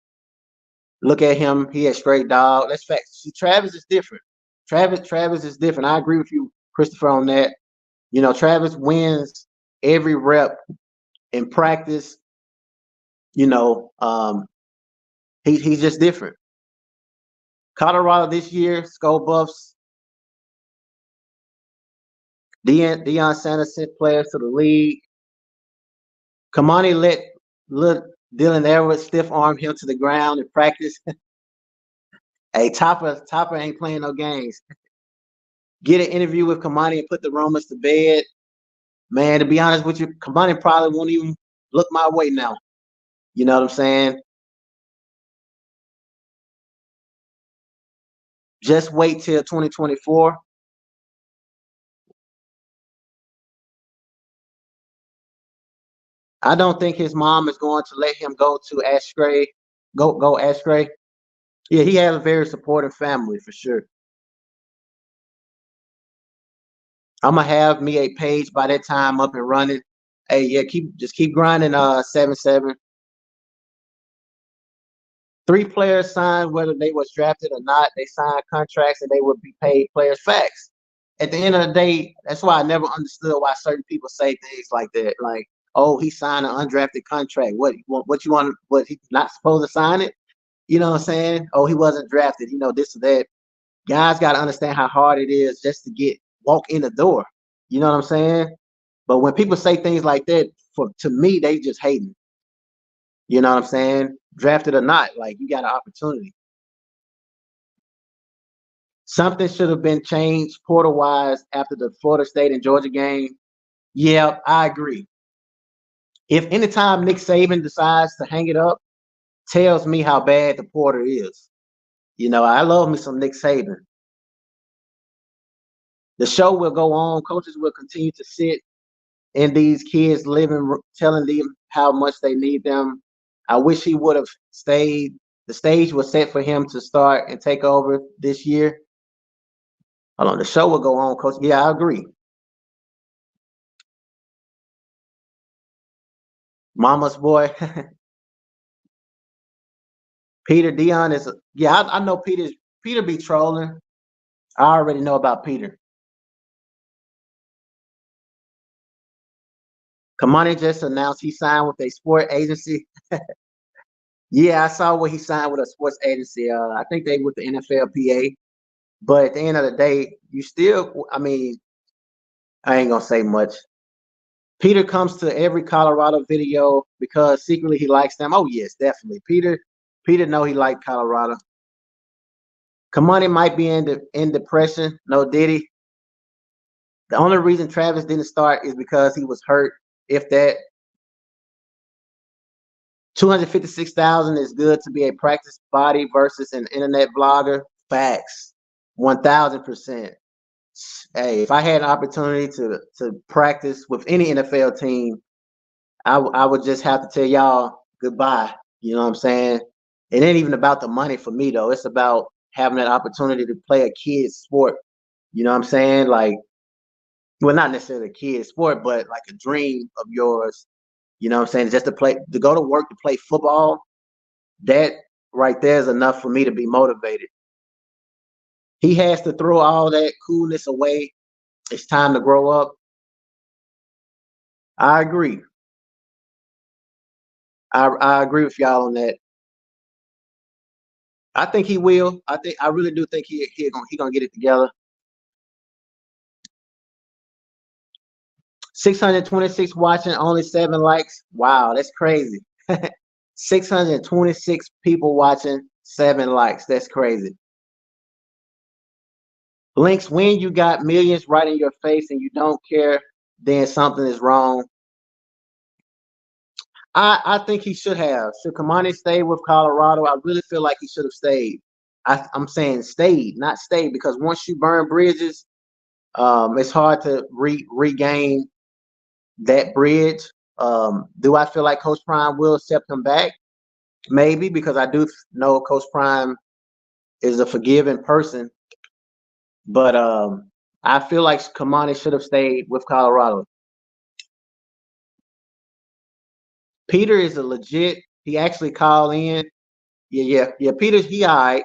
Look at him. He had straight dog. That's facts. See, Travis is different. Travis is different. I agree with you, Christopher, on that. Travis wins every rep in practice. He's just different. Colorado this year, Skull Buffs, Deion Sanders sent players to the league. Kamani let Dylan Everett stiff arm him to the ground in practice. Hey, Topper ain't playing no games. Get an interview with Kamani and put the rumors to bed. Man, to be honest with you, Kamani probably won't even look my way now. You know what I'm saying? Just wait till 2024. I don't think his mom is going to let him go to Ashray. Go Ashray. Yeah, he has a very supportive family for sure. I'm gonna have me a page by that time up and running. Hey, yeah, keep grinding. 7-7. 3 players signed, whether they was drafted or not. They signed contracts and they would be paid players. Facts. At the end of the day, that's why I never understood why certain people say things like that. Like, oh, he signed an undrafted contract. What you want? What, he not supposed to sign it? You know what I'm saying? Oh, he wasn't drafted. This or that. Guys got to understand how hard it is just to walk in the door. You know what I'm saying? But when people say things like that, to me, they just hating. You know what I'm saying? Drafted or not, like, you got an opportunity. Something should have been changed portal-wise after the Florida State and Georgia game. Yeah, I agree. If anytime Nick Saban decides to hang it up, tells me how bad the portal is. I love me some Nick Saban. The show will go on. Coaches will continue to sit in these kids' living, telling them how much they need them. I wish he would have stayed. The stage was set for him to start and take over this year. Hold on, the show will go on, Coach. Yeah, I agree. Mama's boy. Peter Dion is, I know Peter be trolling. I already know about Peter. Kamani just announced he signed with a sport agency. Yeah, I saw where he signed with a sports agency. I think they with the NFLPA. But at the end of the day, you still, I mean, I ain't gonna say much. Peter comes to every Colorado video because secretly he likes them. Oh yes, definitely. Peter know he liked Colorado. Kamani might be in depression. No Diddy. The only reason Travis didn't start is because he was hurt. If that 256,000 is good to be a practice body versus an internet blogger. Facts, 1,000%. Hey, if I had an opportunity to practice with any NFL team, I would just have to tell y'all goodbye. You know what I'm saying? It ain't even about the money for me though. It's about having that opportunity to play a kid's sport. You know what I'm saying? Like, well, not necessarily a kid's sport, but like a dream of yours. You know what I'm saying? Just to go to work to play football. That right there is enough for me to be motivated. He has to throw all that coolness away. It's time to grow up. I agree. I agree with y'all on that. I think he will. I really do think he gonna get it together. 626 watching, only 7 likes. Wow, that's crazy. 626 people watching, 7 likes. That's crazy. Links, when you got millions right in your face and you don't care, then something is wrong. I think he should have. Should Kamani stay with Colorado? I really feel like he should have stayed. I'm saying stayed, not stayed, because once you burn bridges, it's hard to regain that bridge. Do I feel like Coach Prime will accept him back? Maybe, because I do know Coach Prime is a forgiving person. But I feel like Kamani should have stayed with Colorado. Peter is a legit. He actually called in. Yeah. Peter, he all right.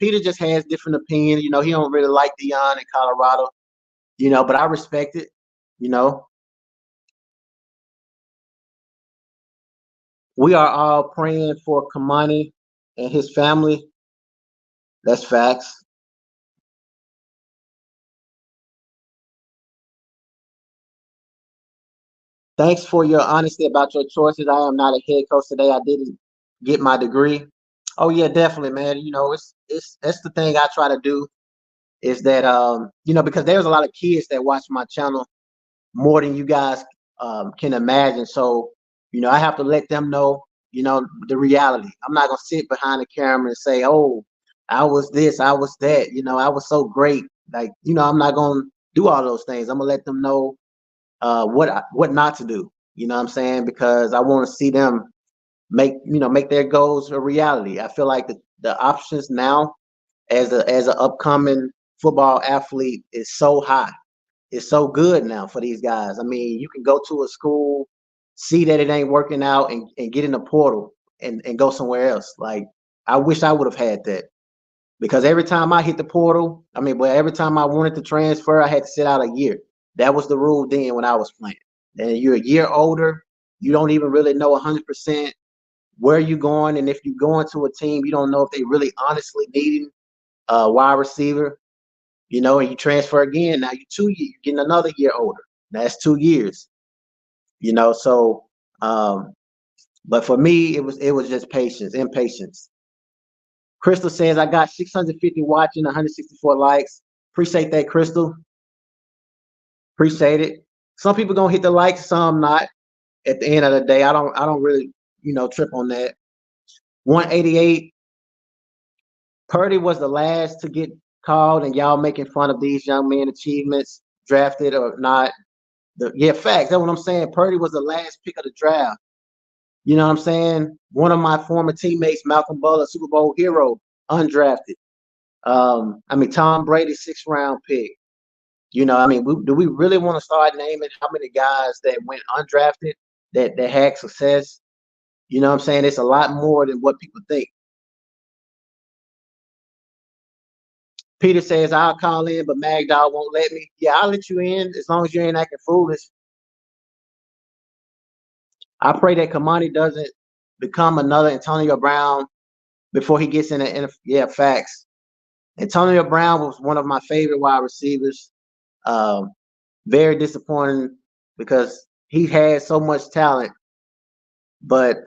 Peter just has different opinion. You know, he don't really like Deion in Colorado. You know, but I respect it. You know, we are all praying for Kamani and his family. That's facts. Thanks for your honesty about your choices. I am not a head coach today. I didn't get my degree. Oh yeah, definitely, man. You know, it's that's the thing I try to do is that you know, because there's a lot of kids that watch my channel more than you guys can imagine. So, you know, I have to let them know, you know, the reality. I'm not gonna sit behind the camera and say, "Oh, I was this, I was that." You know, I was so great. Like, you know, I'm not gonna do all those things. I'm gonna let them know what not to do. You know what I'm saying? Because I want to see them make their goals a reality. I feel like the options now as an upcoming football athlete is so high. It's so good now for these guys. I mean, you can go to a school, see that it ain't working out, and get in the portal and go somewhere else. Like, I wish I would have had that. Because every time I hit the portal, every time I wanted to transfer, I had to sit out a year. That was the rule then when I was playing. And you're a year older, you don't even really know 100% where you're going. And if you're going to a team, you don't know if they really honestly needing a wide receiver, you know, and you transfer again. Now you're getting another year older. That's 2 years, you know. So, but for me, it was just impatience. Crystal says, I got 650 watching, 164 likes. Appreciate that, Crystal. Appreciate it. Some people gonna hit the likes, some not. At the end of the day, I don't really, you know, trip on that. 188. Purdy was the last to get called, and y'all making fun of these young men' achievements, drafted or not. Facts. That's what I'm saying. Purdy was the last pick of the draft. You know what I'm saying? One of my former teammates, Malcolm Butler, Super Bowl hero, undrafted. Tom Brady, 6th round pick. You know, do we really want to start naming how many guys that went undrafted that had success? You know what I'm saying? It's a lot more than what people think. Peter says, I'll call in, but Magdal won't let me. Yeah, I'll let you in as long as you ain't acting foolish. I pray that Kamani doesn't become another Antonio Brown before he gets in the yeah, facts. Antonio Brown was one of my favorite wide receivers. Very disappointing because he had so much talent, but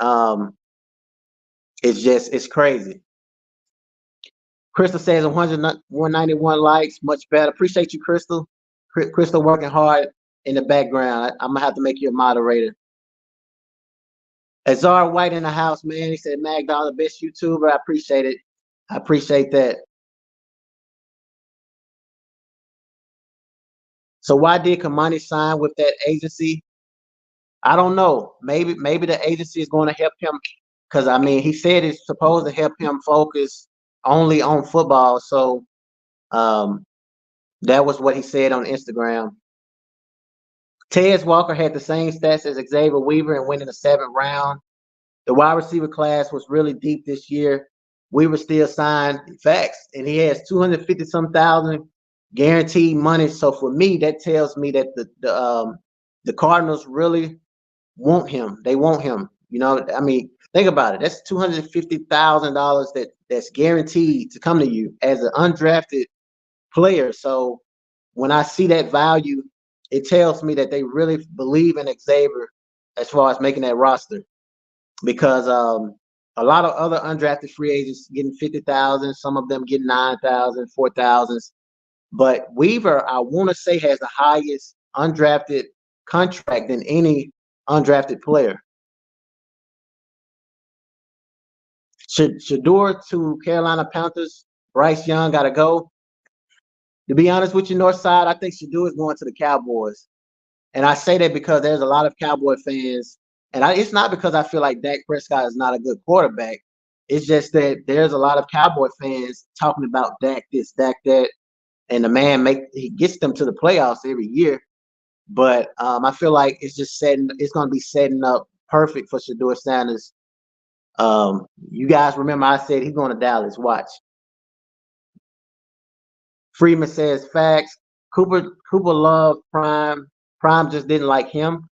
it's crazy. Crystal says 191 likes, much better. Appreciate you, Crystal. Crystal working hard in the background. I'm gonna have to make you a moderator. Azar White in the house, man. He said Magdal, the best YouTuber. I appreciate it. I appreciate that. So why did Kamani sign with that agency? I don't know. Maybe the agency is going to help him because I mean he said it's supposed to help him focus only on football. So that was what he said on Instagram. Tez Walker had the same stats as Xavier Weaver and went in the 7th round. The wide receiver class was really deep this year. Weaver still signed facts, and he has 250-some thousand guaranteed money. So for me, that tells me that the Cardinals really want him. They want him. You know, I mean, think about it. That's $250,000 that's guaranteed to come to you as an undrafted player. So when I see that value, it tells me that they really believe in Xavier as far as making that roster. Because a lot of other undrafted free agents getting 50,000, some of them getting 9,000, 4,000. But Weaver, I want to say, has the highest undrafted contract than any undrafted player. Shador to Carolina Panthers. Bryce Young got to go. To be honest with you, Northside, I think Shador is going to the Cowboys. And I say that because there's a lot of Cowboy fans. And it's not because I feel like Dak Prescott is not a good quarterback. It's just that there's a lot of Cowboy fans talking about Dak this, Dak that. And the man he gets them to the playoffs every year. But I feel like it's going to be setting up perfect for Shiloh Sanders. You guys remember I said he's going to Dallas. Watch. Freeman says facts. Cooper loved Prime. Prime just didn't like him.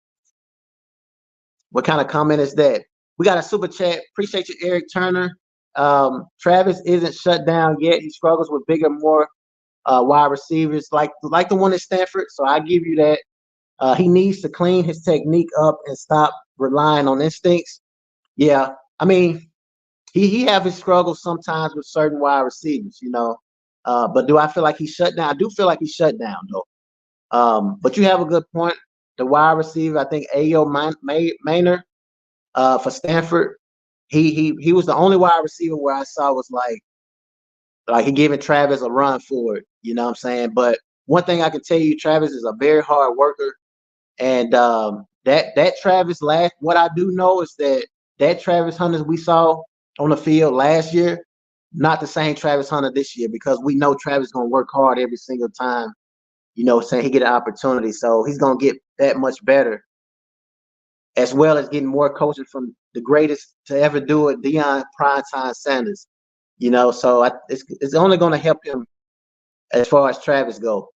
What kind of comment is that? We got a super chat. Appreciate you, Eric Turner. Travis isn't shut down yet. He struggles with bigger, more wide receivers like the one at Stanford. So I give you that. He needs to clean his technique up and stop relying on instincts. Yeah, I mean, he have his struggles sometimes with certain wide receivers, you know. But do I feel like he shut down? I do feel like he shut down though. But you have a good point. The wide receiver, I think Ayo Maynor for Stanford, he was the only wide receiver where I saw was like he giving Travis a run for it. You know what I'm saying? But one thing I can tell you, Travis is a very hard worker. And that Travis what I do know is that Travis Hunter we saw on the field last year, not the same Travis Hunter this year, because we know Travis is going to work hard every single time, you know, saying he get an opportunity. So he's going to get that much better, as well as getting more coaching from the greatest to ever do it, Deion Primetime Sanders. You know, so it's only going to help him as far as Travis go.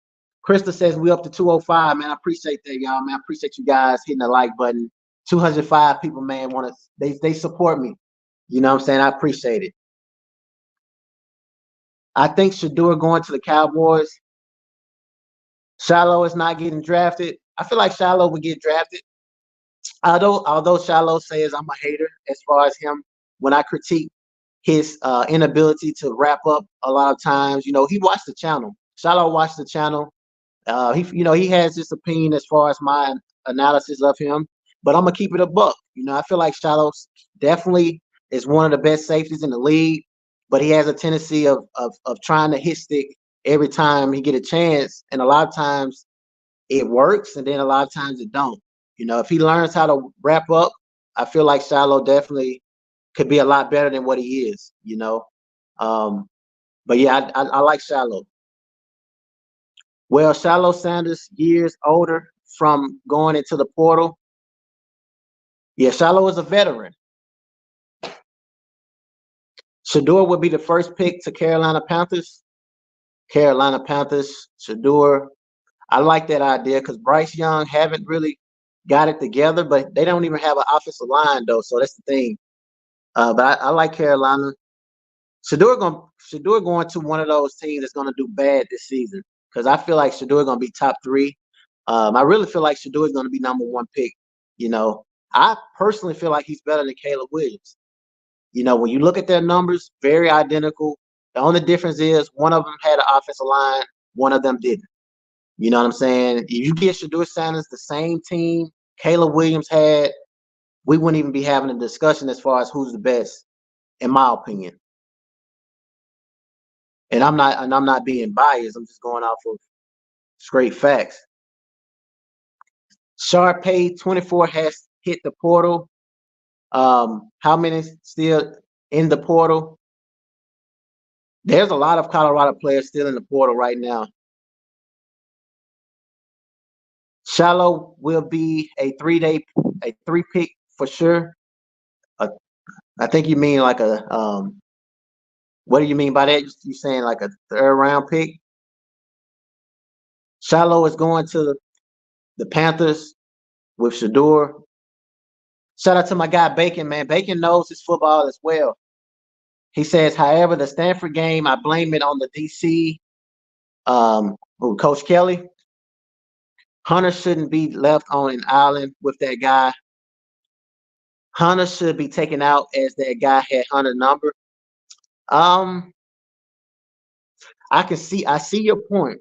Krista says we up to 205, man. I appreciate that, y'all, man. I appreciate you guys hitting the like button. 205 people, man, they support me. You know what I'm saying? I appreciate it. I think Shador going to the Cowboys. Shiloh is not getting drafted. I feel like Shiloh would get drafted. Although Shiloh says I'm a hater as far as him, when I critique his inability to wrap up a lot of times, you know, he watched the channel. Shiloh watched the channel. He has his opinion as far as my analysis of him, but I'm gonna keep it a buck. You know, I feel like Shiloh definitely is one of the best safeties in the league, but he has a tendency of trying to hit stick every time he get a chance, and a lot of times it works, and then a lot of times it don't. You know, if he learns how to wrap up, I feel like Shiloh definitely could be a lot better than what he is. You know, but yeah, I like Shiloh. Well, Shiloh Sanders, years older from going into the portal. Yeah, Shiloh is a veteran. Shador would be the first pick to Carolina Panthers. Carolina Panthers, Shador. I like that idea because Bryce Young haven't really got it together, but they don't even have an offensive line though. So that's the thing. But I like Carolina. Shador going to one of those teams that's going to do bad this season because I feel like Shador going to be top 3. I really feel like Shador is going to be number 1 pick. You know, I personally feel like he's better than Caleb Williams. You know, when you look at their numbers, very identical. The only difference is one of them had an offensive line, one of them didn't. You know what I'm saying? If you get Shiloh Sanders the same team Caleb Williams had, we wouldn't even be having a discussion as far as who's the best, in my opinion. And I'm not being biased. I'm just going off of straight facts. Sharpay 24 has hit the portal. How many still in the portal? There's a lot of Colorado players still in the portal right now. Shiloh will be a 3 pick for sure. I think you mean like a what do you mean by that? You saying like a 3rd round pick? Shiloh is going to the Panthers with Shador. Shout out to my guy Bacon, man. Bacon knows his football as well. He says, however, the Stanford game, I blame it on the DC, Coach Kelly. Hunter shouldn't be left on an island with that guy. Hunter should be taken out as that guy had Hunter number. I see your point,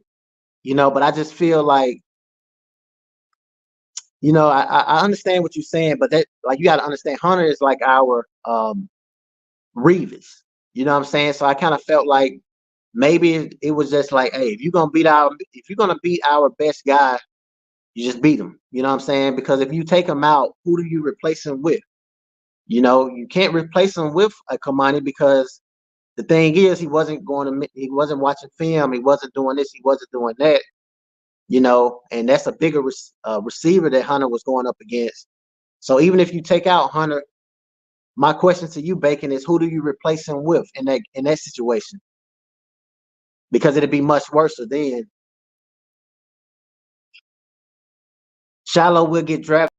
you know, but I just feel like, you know, I understand what you're saying, but that, like, you got to understand Hunter is like our Revis. You know what I'm saying? So I kind of felt like maybe it was just like, hey, if you're gonna beat our best guy, you just beat him. You know what I'm saying? Because if you take him out, who do you replace him with? You know, you can't replace him with a Kamani because the thing is, he wasn't watching film, he wasn't doing this, he wasn't doing that. You know, and that's a bigger receiver that Hunter was going up against. So even if you take out Hunter, my question to you, Bacon, is who do you replace him with in that situation? Because it'd be much worse then. Shiloh will get drafted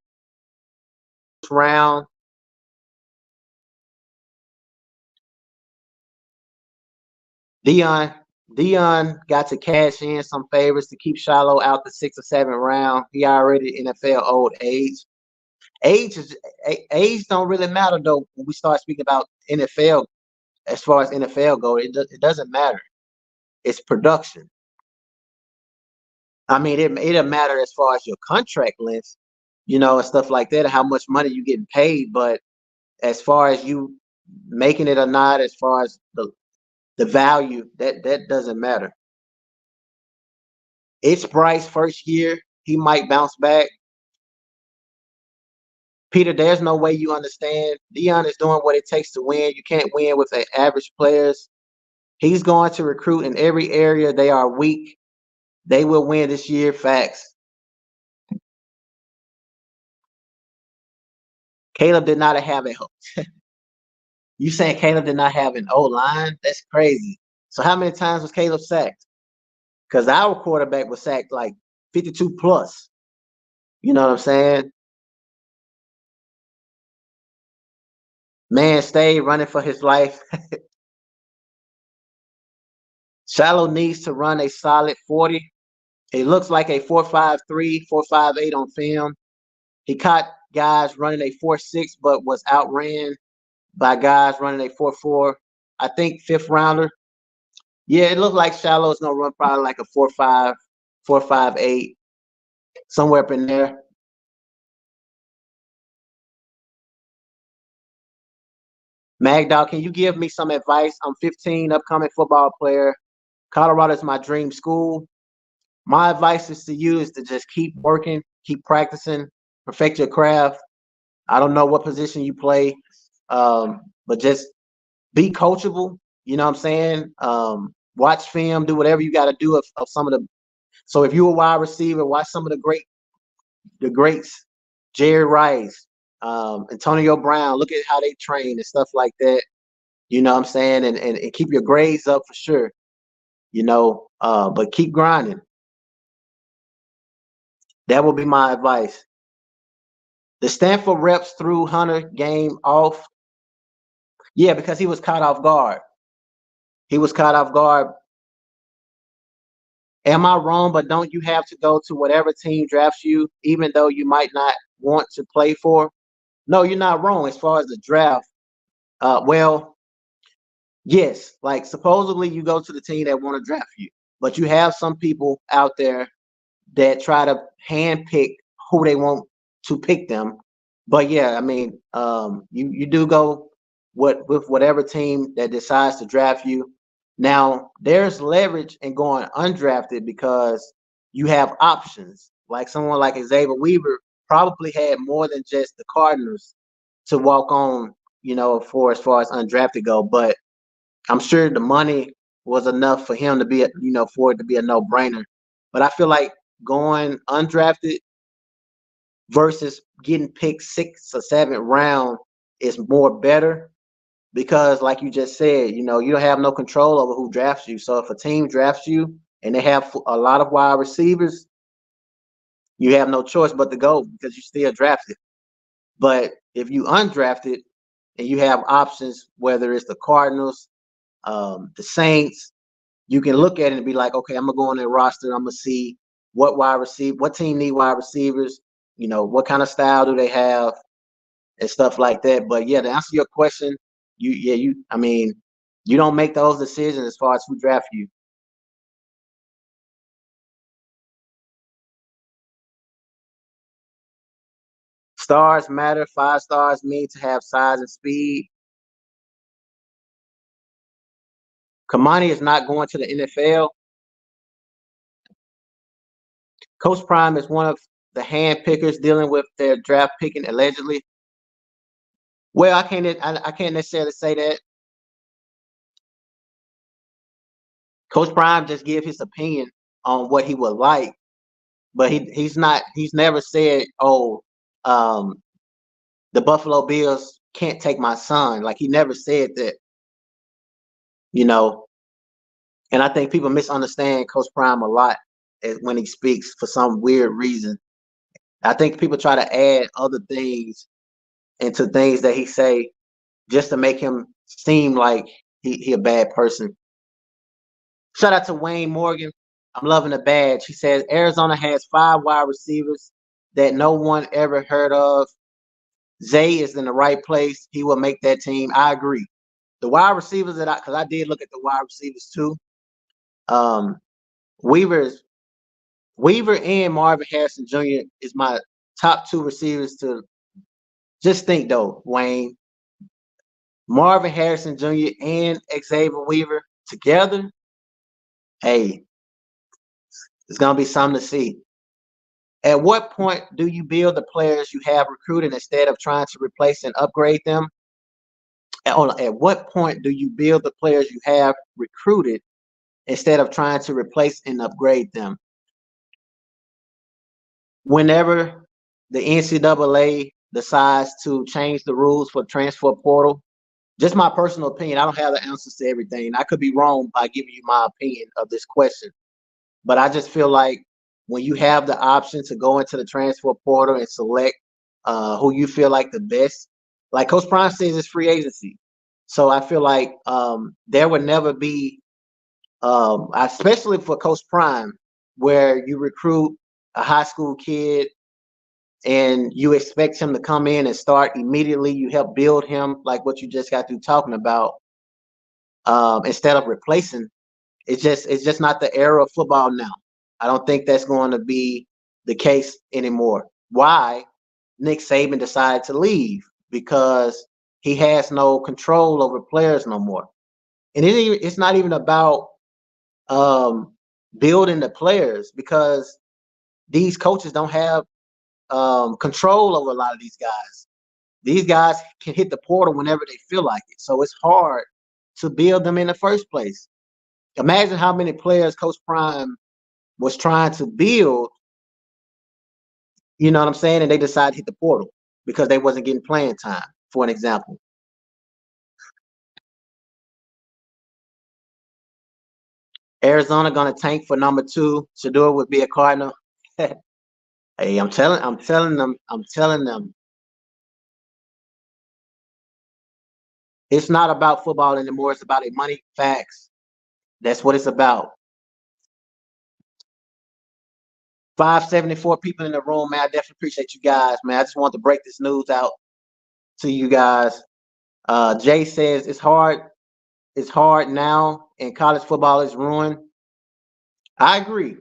round. Dion got to cash in some favors to keep Shiloh out the 6th or 7th round. He already NFL old age. Age don't really matter though when we start speaking about NFL. As far as NFL goes, it doesn't matter. It's production. I mean, it'll matter as far as your contract length, you know, and stuff like that, and how much money you getting paid. But as far as you making it or not, as far as the value, that doesn't matter. It's Bryce first year. He might bounce back. Peter, there's no way you understand. Dion is doing what it takes to win. You can't win with average players. He's going to recruit in every area they are weak. They will win this year. Facts. Caleb did not have a. You saying Caleb did not have an O-line? That's crazy. So how many times was Caleb sacked? Because our quarterback was sacked like 52 plus. You know what I'm saying? Man stayed running for his life. Shiloh needs to run a solid 40. It looks like a 4.53, 4.58 on film. He caught guys running a 4.6, but was outran by guys running a 4.4. I think 5th rounder. Yeah, it looked like Shiloh is gonna run probably like a 4.5, 4.58, somewhere up in there. Magdog, can you give me some advice? I'm 15, upcoming football player. Colorado is my dream school. My advice is to you is to just keep working, keep practicing, perfect your craft. I don't know what position you play, but just be coachable. You know what I'm saying? Watch film, do whatever you got to do of some of the. So if you're a wide receiver, watch some of the greats, Jerry Rice, Antonio Brown. Look at how they train and stuff like that. You know what I'm saying? And keep your grades up for sure. but keep grinding. That would be my advice. The Stanford reps threw Hunter game off. Yeah, because he was caught off guard. He was caught off guard. Am I wrong? But don't you have to go to whatever team drafts you, even though you might not want to play for? No, you're not wrong as far as the draft. Well, yes, like supposedly you go to the team that want to draft you, but you have some people out there that try to handpick who they want to pick them. But yeah, I mean, you do go with whatever team that decides to draft you. Now, there's leverage in going undrafted because you have options. Like someone like Xavier Weaver probably had more than just the Cardinals to walk on, for as far as undrafted go. But I'm sure the money was enough for him to be, for it to be a no-brainer. But I feel like going undrafted versus getting picked 6th or 7th round is more better because, like you just said, you don't have no control over who drafts you. So if a team drafts you and they have a lot of wide receivers, you have no choice but to go because you're still drafted. But if you undrafted and you have options, whether it's the Cardinals, the Saints, you can look at it and be like, okay, I'm gonna go on their roster. I'm gonna see what team need wide receivers. What kind of style do they have and stuff like that. But yeah, to answer your question, you don't make those decisions as far as who draft you. Stars matter. 5 stars mean to have size and speed. Kamani is not going to the NFL. Coach Prime is one of the hand pickers dealing with their draft picking allegedly. Well, I can't necessarily say that. Coach Prime just give his opinion on what he would like, but he's never said, oh, the Buffalo Bills can't take my son. Like he never said that, and I think people misunderstand Coach Prime a lot when he speaks for some weird reason. I think people try to add other things into things that he say just to make him seem like he a bad person. Shout out to Wayne Morgan. I'm loving the badge. He says Arizona has 5 wide receivers that no one ever heard of. Zay is in the right place. He will make that team. I agree. The wide receivers because I did look at the wide receivers too. Weaver and Marvin Harrison Jr. is my top 2 receivers to just think though, Wayne. Marvin Harrison Jr. and Xavier Weaver together, hey, it's going to be something to see. At what point do you build the players you have recruited instead of trying to replace and upgrade them? At what point do you build the players you have recruited instead of trying to replace and upgrade them? Whenever the NCAA decides to change the rules for transfer portal, just my personal opinion, I don't have the answers to everything. I could be wrong by giving you my opinion of this question. But I just feel like when you have the option to go into the transfer portal and select who you feel like the best, like Coach Prime says, it's free agency. So I feel like there would never be, especially for Coach Prime, where you recruit a high school kid and you expect him to come in and start immediately. You help build him like what you just got through talking about, instead of replacing. It's just not the era of football now. I don't think that's going to be the case anymore. Why? Nick Saban decided to leave because he has no control over players no more. And it's not even about building the players because these coaches don't have control over a lot of these guys. These guys can hit the portal whenever they feel like it. So it's hard to build them in the first place. Imagine how many players Coach Prime was trying to build, you know what I'm saying? And they decided to hit the portal because they wasn't getting playing time, for an example. Arizona gonna tank for number 2. Shador would be a Cardinal. Hey, I'm telling them. It's not about football anymore. It's about money, facts. That's what it's about. 574 people in the room, man. I definitely appreciate you guys, man. I just want to break this news out to you guys. Jay says it's hard. It's hard now, and college football is ruined. I agree.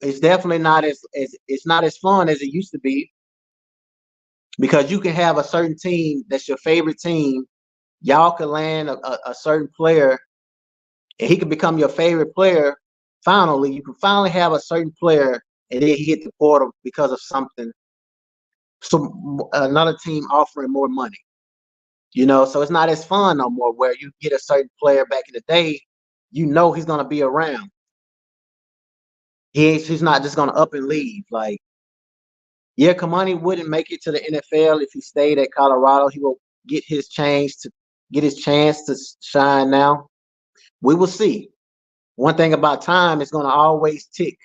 It's definitely not as it's not as fun as it used to be, because you can have a certain team that's your favorite team. Y'all can land a certain player, and he can become your favorite player. Finally, you can finally have a certain player, and then he hit the portal because of something. So another team offering more money, so it's not as fun no more. Where you get a certain player back in the day, he's gonna be around. He's not just gonna up and leave. Like, yeah, Kamani wouldn't make it to the NFL if he stayed at Colorado. He will get his chance to shine now. We will see. One thing about time is going to always tick.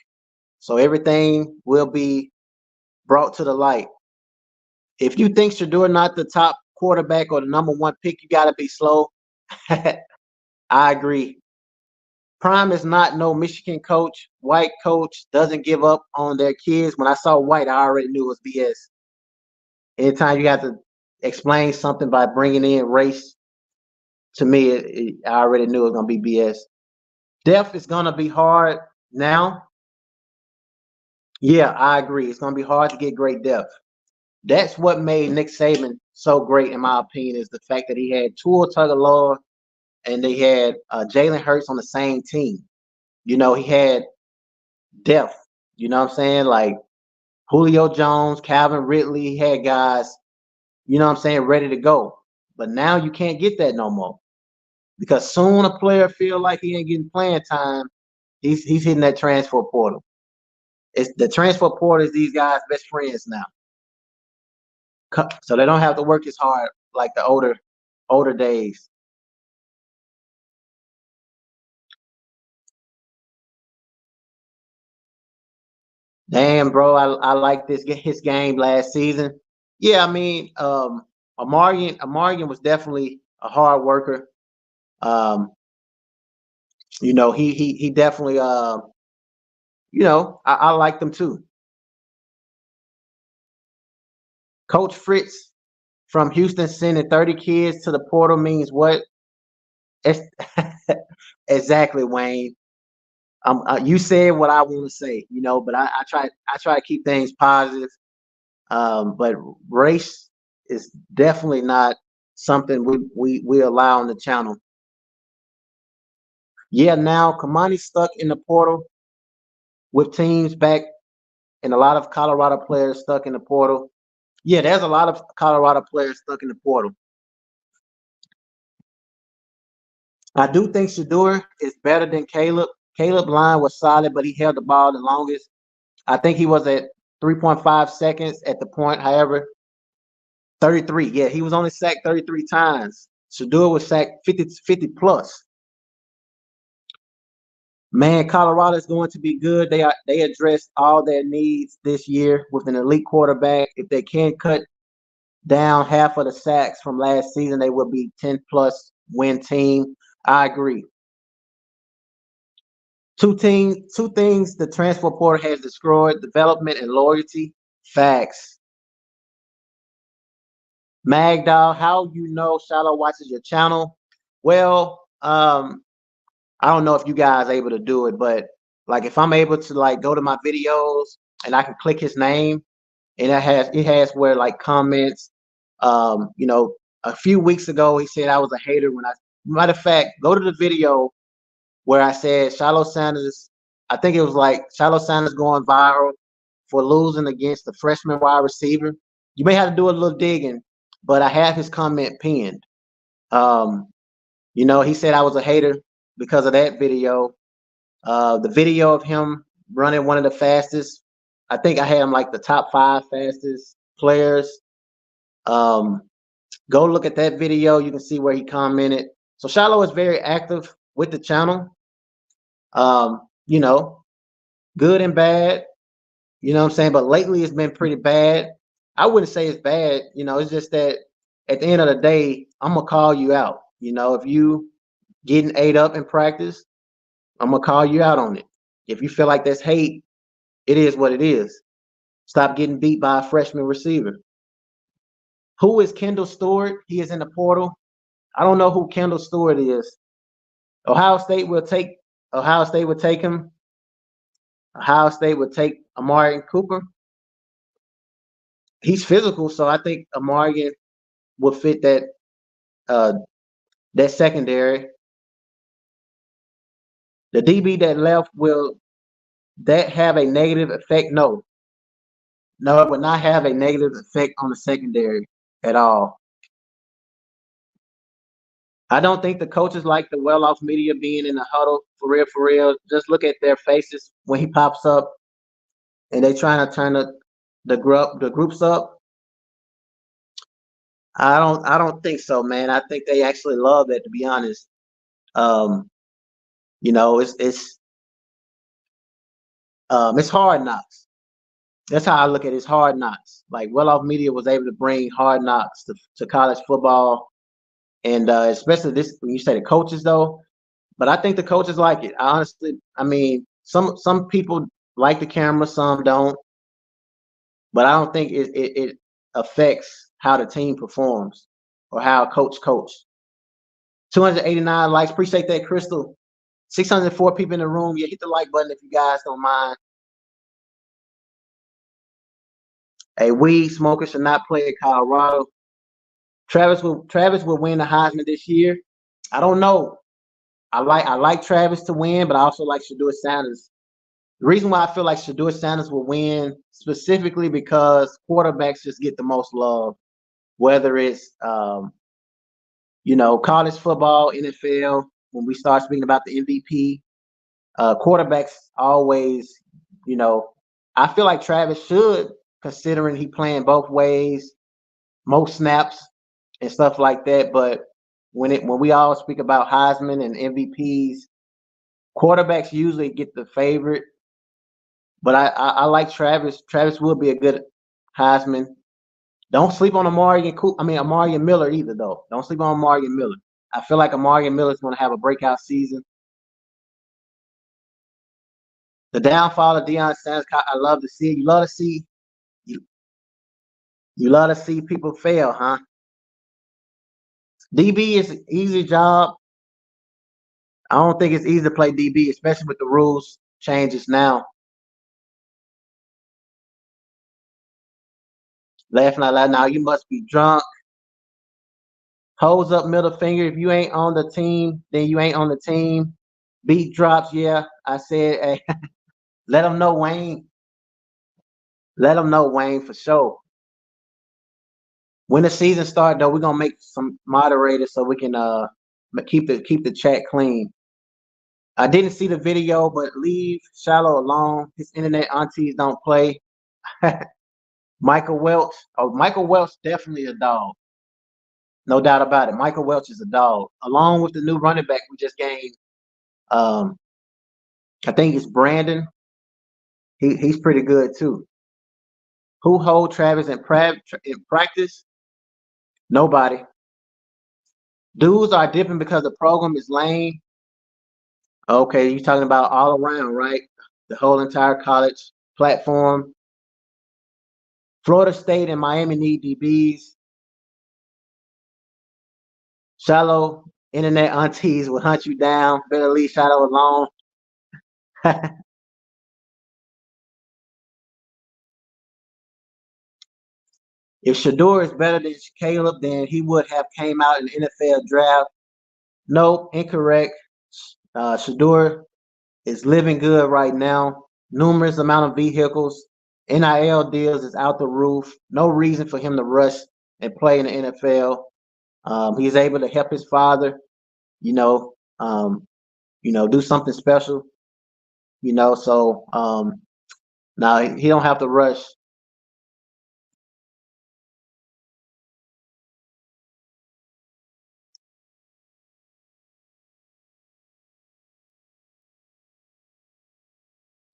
So everything will be brought to the light. If you think Shador not the top quarterback or the number 1 pick, you got to be slow. I agree. Prime is not no Michigan coach. White coach doesn't give up on their kids. When I saw White, I already knew it was BS. Anytime you have to explain something by bringing in race, to me, I already knew it was going to be BS. Depth is going to be hard now. Yeah, I agree. It's going to be hard to get great depth. That's what made Nick Saban so great, in my opinion, is the fact that he had Tua Tagovailoa and they had Jalen Hurts on the same team. He had depth. You know what I'm saying? Like Julio Jones, Calvin Ridley, he had guys, ready to go. But now you can't get that no more, because soon a player feel like he ain't getting playing time, he's hitting that transfer portal. It's the transfer portal is these guys' best friends now. So they don't have to work as hard like the older days. Damn, bro, I like his game last season. Yeah, I mean, Amarian was definitely a hard worker. He definitely I liked him too. Coach Fritz from Houston sending 30 kids to the portal means what? It's exactly, Wayne. You said what I want to say, but I try to keep things positive. But race is definitely not something we allow on the channel. Yeah, now Kamani's stuck in the portal with teams back, and a lot of Colorado players stuck in the portal. Yeah, there's a lot of Colorado players stuck in the portal. I do think Shador is better than Caleb. Caleb's line was solid, but he held the ball the longest. I think he was at 3.5 seconds at the point. However, 33. Yeah, he was only sacked 33 times. Shador was sacked 50 plus. Man, Colorado is going to be good. They addressed all their needs this year with an elite quarterback. If they can cut down half of the sacks from last season, they will be 10 plus win team. I agree. Two things the transfer portal has destroyed: development and loyalty. Facts. Magdal, how Shiloh watches your channel? Well, I don't know if you guys are able to do it, but like if I'm able to like go to my videos and I can click his name, and it has where like comments. A few weeks ago he said I was a hater when matter of fact, go to the video where I said Shiloh Sanders. I think it was like Shiloh Sanders going viral for losing against the freshman wide receiver. You may have to do a little digging, but I have his comment pinned. He said I was a hater because of that video. The video of him running one of the fastest, I think I had him like the top 5 fastest players. Go look at that video. You can see where he commented. So Shiloh is very active with the channel. You know, good and bad. You know what I'm saying? But lately it's been pretty bad. I wouldn't say it's bad. You know, it's just that at the end of the day, I'm gonna call you out. You know, if you getting ate up in practice, I'm gonna call you out on it. If you feel like that's hate, it is what it is. Stop getting beat by a freshman receiver. Who is Kendall Stewart? He is in the portal. I don't know who Kendall Stewart is. Ohio State will take Ohio State would take him. Ohio State would take Amarian Cooper. He's physical, so I think Amarian would fit uh, that secondary. The DB that left, will that have a negative effect? No. No, it would not have a negative effect on the secondary at all. I don't think the coaches like the well-off media being in the huddle for real, for real. Just look at their faces when he pops up and they trying to turn the groups up. I don't think so, man. I think they actually love that, to be honest. Um, you know, it's hard knocks. That's how I look at it. It's hard knocks. Like well-off media was able to bring hard knocks to college football, and especially this when you say the coaches though. But I think the coaches like it. I mean, some people like the camera, some don't. But I don't think it affects how the team performs or how coach. 289 likes. Appreciate that, Crystal. 604 people in the room. Yeah, hit the like button if you guys don't mind. A weed smoker should not play at Colorado. Travis will win the Heisman this year. I don't know. I like Travis to win, but I also like Shedeur Sanders. The reason why I feel like Shedeur Sanders will win specifically because quarterbacks just get the most love, whether it's college football, NFL. When we start speaking about the MVP, quarterbacks always, you know, I feel like Travis should, considering he playing both ways, most snaps and stuff like that. But when we all speak about Heisman and MVPs, quarterbacks usually get the favorite. But I like Travis. Travis will be a good Heisman. Don't sleep on Amarian Miller either, though. Don't sleep on Amarian Miller. I feel like Amarian Miller is going to have a breakout season. The downfall of Deion Sanders, I love to see it. You love to see people fail, huh? DB is an easy job. I don't think it's easy to play DB, especially with the rules changes now. Laughing out loud now, you must be drunk. Holds up middle finger. If you ain't on the team, then you ain't on the team. Beat drops, yeah. I said, hey, let them know, Wayne. Let them know, Wayne, for sure. When the season starts, though, we're gonna make some moderators so we can keep the chat clean. I didn't see the video, but leave Shiloh alone. His internet aunties don't play. Michael Welch. Oh, Michael Welch definitely a dog. No doubt about it. Michael Welch is a dog. Along with the new running back we just gained. I think it's Brandon. He's pretty good too. Who hold Travis in practice? Nobody. Dudes are dipping because the program is lame. Okay, you're talking about all around, right? The whole entire college platform. Florida State and Miami need DBs. Shiloh internet aunties will hunt you down. Better leave Shiloh alone. If Shedeur is better than Caleb, then he would have came out in the NFL draft. Nope, incorrect. Shedeur is living good right now. Numerous amount of vehicles. NIL deals is out the roof. No reason for him to rush and play in the NFL. He's able to help his father, you know, do something special, So now he don't have to rush.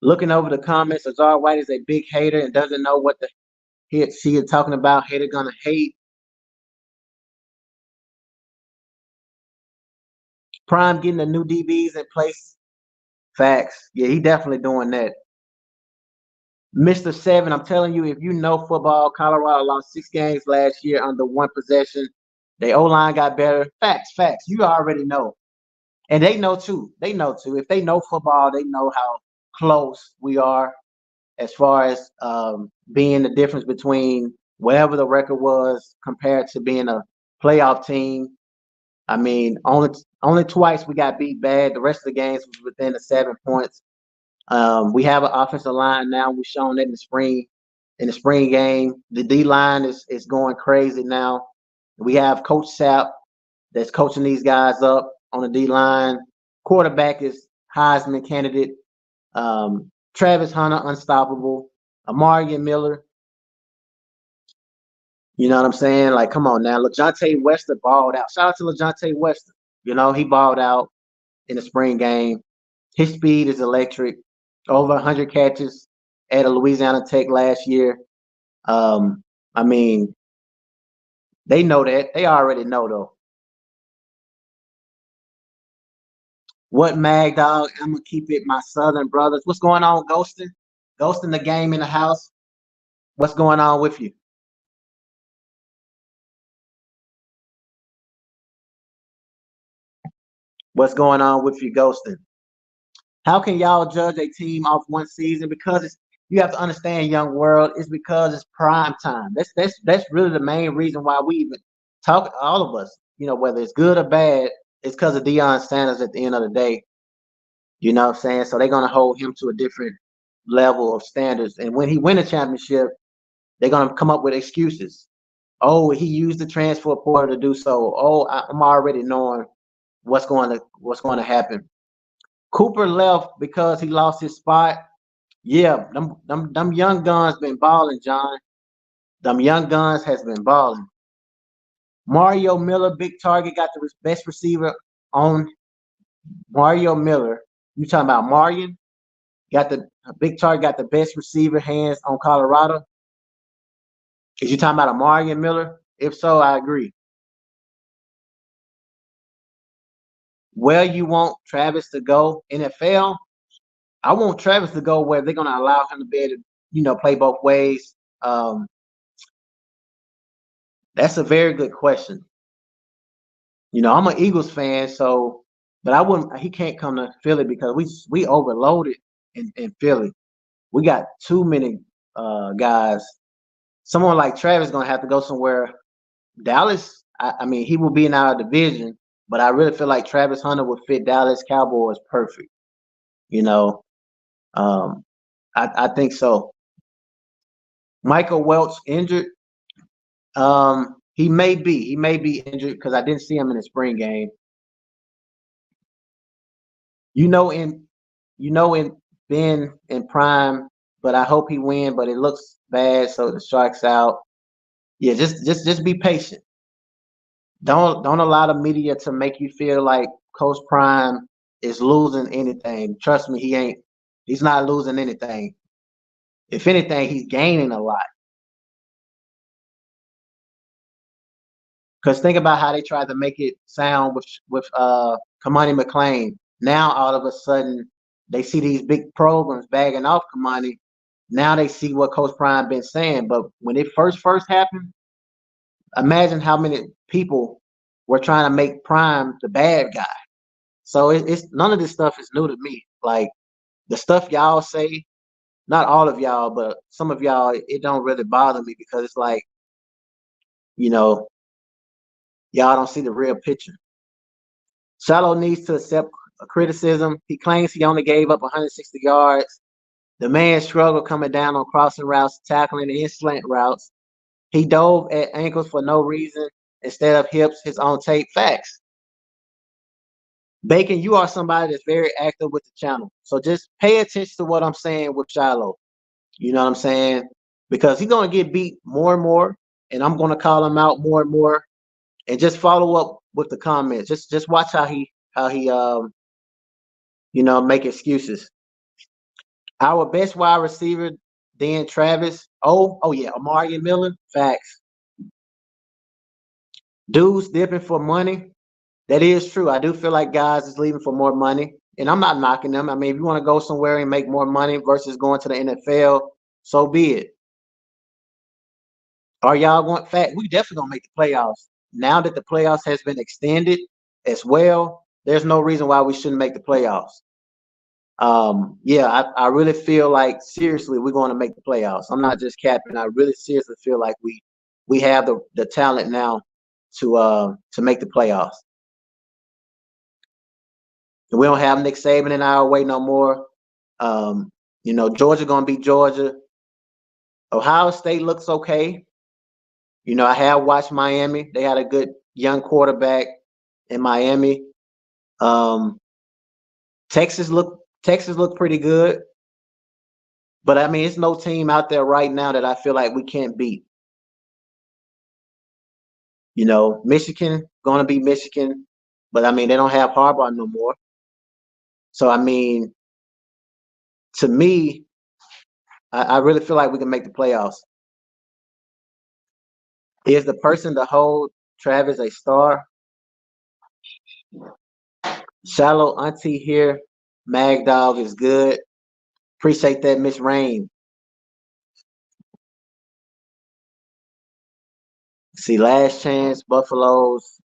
Looking over the comments, Azar White is a big hater and doesn't know what the she is talking about. Hater gonna hate. Prime getting the new DBs in place. Facts. Yeah, he definitely doing that. Mr. Seven, I'm telling you, if you know football, Colorado lost 6 games last year under one possession. The O-line got better. Facts, facts. You already know. And they know too. They know too. If they know football, they know how close we are as far as being the difference between whatever the record was compared to being a playoff team. I mean, only twice we got beat bad. The rest of the games was within the 7 points. We have an offensive line now. We've shown that in the spring game. The D line is going crazy now. We have Coach Sapp that's coaching these guys up on the D line. Quarterback is Heisman candidate. Travis Hunter, unstoppable. Amarian Miller. You know what I'm saying? Like, come on now. LaJohntay Wester balled out. Shout out to LaJohntay Wester. You know, he balled out in the spring game. His speed is electric. Over 100 catches at a Louisiana Tech last year. I mean, they know that. They already know, though. What mag, dog? I'm going to keep it my Southern brothers. What's going on, Ghostin? Ghostin the game in the house. What's going on with you? What's going on with you, Ghostin? How can y'all judge a team off one season? Because you have to understand, young world, it's because it's prime time. That's really the main reason why we even talk. All of us, you know, whether it's good or bad, it's because of Deion Sanders. At the end of the day, you know what I'm saying. So they're gonna hold him to a different level of standards. And when he win a championship, they're gonna come up with excuses. Oh, he used the transfer portal to do so. Oh, I'm already knowing what's going to happen. Cooper left because he lost his spot. Yeah, them young guns been balling, John. Them young guns has been balling. Mario Miller, big target, got the best receiver on Mario Miller. You talking about Marion? Got the big target, got the best receiver hands on Colorado. Is you talking about a Marion Miller? If so, I agree. Where you want Travis to go, NFL? I want Travis to go where they're going to allow him to be able to, you know, play both ways. That's a very good question. You know, I'm an Eagles fan, so, but I wouldn't. He can't come to Philly because we overloaded in Philly. We got too many guys. Someone like Travis is gonna have to go somewhere. Dallas. I mean, he will be in our division, but I really feel like Travis Hunter would fit Dallas Cowboys perfect. You know, I think so. Michael Welch injured. He may be injured because I didn't see him in the spring game. You know, in Ben in prime, but I hope he win. But it looks bad, so the Sharks out. Yeah, just be patient. Don't allow the media to make you feel like Coach Prime is losing anything. Trust me, he ain't. He's not losing anything. If anything, he's gaining a lot. Because think about how they tried to make it sound with Kamani Mclan. Now all of a sudden they see these big programs bagging off Kamani. Now they see what Coach Prime been saying. But when it first happened, imagine how many people were trying to make Prime the bad guy. So it's none of this stuff is new to me. Like the stuff y'all say, not all of y'all, but some of y'all, it don't really bother me because it's like, you know, y'all don't see the real picture. Shiloh needs to accept criticism. He claims he only gave up 160 yards. The man struggled coming down on crossing routes, tackling and slant routes. He dove at ankles for no reason instead of hips, his own tape. Facts. Bacon, you are somebody that's very active with the channel. So just pay attention to what I'm saying with Shiloh. You know what I'm saying? Because he's going to get beat more and more, and I'm going to call him out more and more. And just follow up with the comments. Just watch how he you know, make excuses. Our best wide receiver, then Travis. Oh yeah, Amarian Miller. Facts. Dudes dipping for money. That is true. I do feel like guys is leaving for more money, and I'm not knocking them. I mean, if you want to go somewhere and make more money versus going to the NFL, so be it. Are y'all going? Fact, we definitely gonna make the playoffs. Now that the playoffs has been extended as well, there's no reason why we shouldn't make the playoffs. Yeah, I really feel like seriously we're going to make the playoffs. I'm not just capping. I really seriously feel like we have the talent now to make the playoffs. And we don't have Nick Saban in our way no more. Georgia gonna be Georgia. Ohio State looks okay. I have watched Miami. They had a good young quarterback in Miami. Um, Texas look pretty good. But I mean, it's no team out there right now that I feel like we can't beat. Michigan gonna be Michigan, but I mean they don't have Harbaugh no more. So I mean, to me, I really feel like we can make the playoffs. Is the person to hold Travis a star? Shallow Auntie here. Mag Dog is good. Appreciate that, Miss Rain. See, last chance, Buffaloes.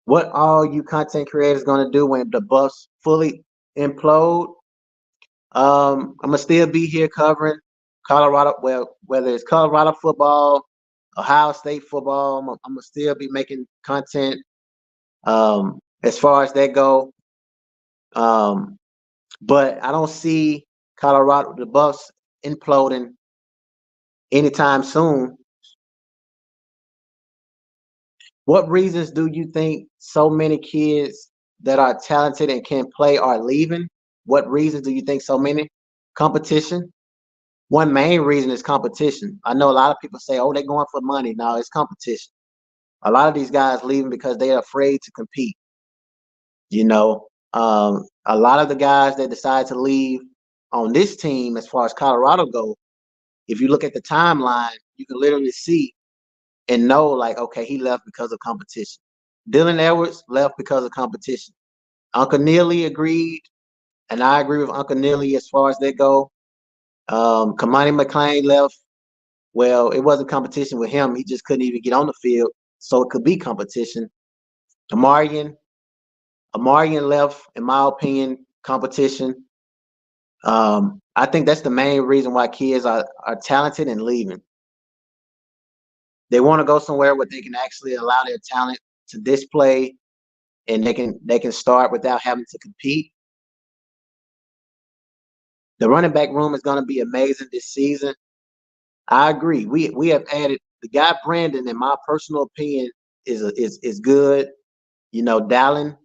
What all you content creators gonna do when the Buffs fully implode? I'm gonna still be here covering Colorado. Well, whether it's Colorado football, Ohio State football, I'm gonna still be making content. As far as that go, but I don't see Colorado the Buffs imploding anytime soon. What reasons do you think so many kids that are talented and can play are leaving? What reasons do you think so many? Competition. One main reason is competition. I know a lot of people say, "Oh, they're going for money." No, it's competition. A lot of these guys leaving because they're afraid to compete. A lot of the guys that decide to leave on this team, as far as Colorado go, if you look at the timeline, you can literally see and know, like, okay, he left because of competition. Dylan Edwards left because of competition. Uncle Neely agreed, and I agree with Uncle Neely as far as they go. Kamani Mclan left. Well, it wasn't competition with him. He just couldn't even get on the field, so it could be competition. Amarian left, in my opinion, competition. I think that's the main reason why kids are talented and leaving. They want to go somewhere where they can actually allow their talent to display, and they can start without having to compete. The running back room is going to be amazing this season. I agree. We have added the guy Brandon, in my personal opinion, is good. Dallin,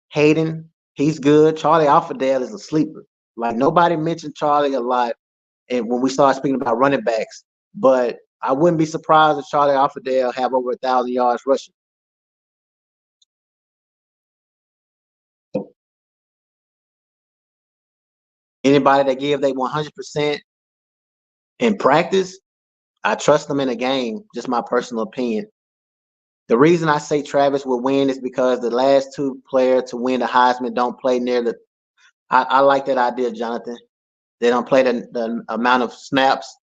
Hayden, he's good. Charlie Alfredale is a sleeper. Like, nobody mentioned Charlie a lot, and when we start speaking about running backs, but I wouldn't be surprised if Charlie Alfredale have over 1,000 yards rushing. Anybody that give they 100% in practice, I trust them in a game. Just my personal opinion. The reason I say Travis will win is because the last two players to win the Heisman don't play near the. I like that idea, Jonathan. They don't play the amount of snaps.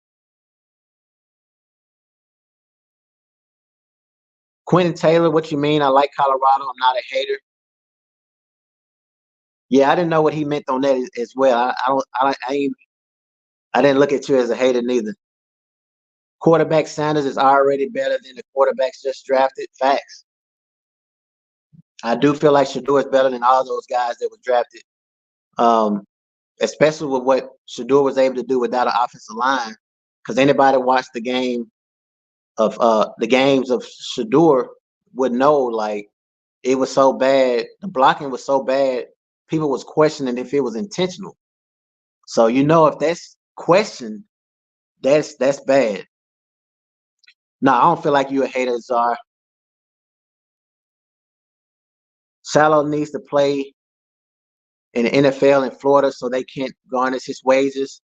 Quentin Taylor, what you mean? I like Colorado. I'm not a hater. Yeah, I didn't know what he meant on that as well. I didn't look at you as a hater neither. Quarterback Sanders is already better than the quarterbacks just drafted. Facts. I do feel like Shador is better than all those guys that were drafted. Especially with what Shador was able to do without an offensive line. Because anybody watched the games of Shador would know, like, it was so bad. The blocking was so bad. People was questioning if it was intentional. So if that's questioned, that's bad. No, I don't feel like you a hater, Czar. Shiloh needs to play in the NFL in Florida, so they can't garnish his wages.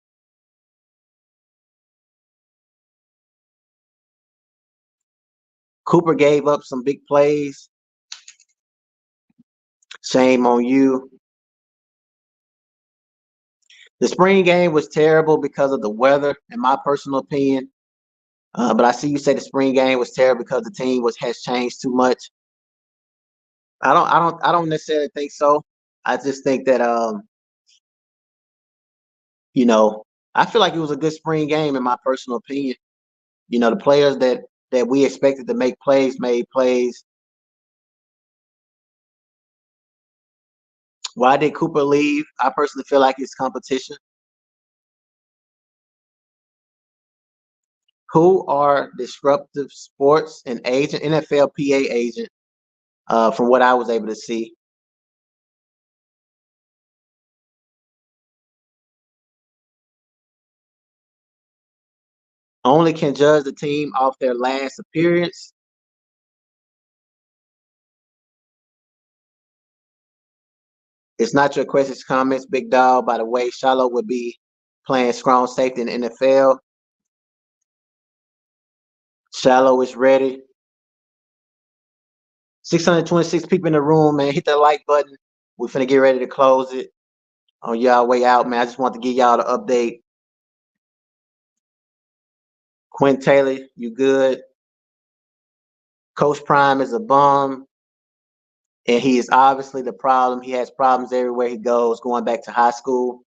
Cooper gave up some big plays. Shame on you. The spring game was terrible because of the weather, in my personal opinion. But I see you say the spring game was terrible because the team has changed too much. I don't necessarily think so. I just think that you know, I feel like it was a good spring game in my personal opinion. You know, the players that we expected to make plays made plays. Why did Cooper leave? I personally feel like it's competition. Who are Disruptive Sports and agent, NFLPA agent, from what I was able to see. Only can judge the team off their last appearance. It's not your questions, comments, big dog. By the way, Shiloh would be playing strong safety in the NFL. Shiloh is ready. 626 people in the room, man. Hit that like button. We're finna get ready to close it. On y'all way out, man. I just want to give y'all the update. Quinn Taylor, you good? Coach Prime is a bum, and he is obviously the problem. He has problems everywhere he goes, going back to high school.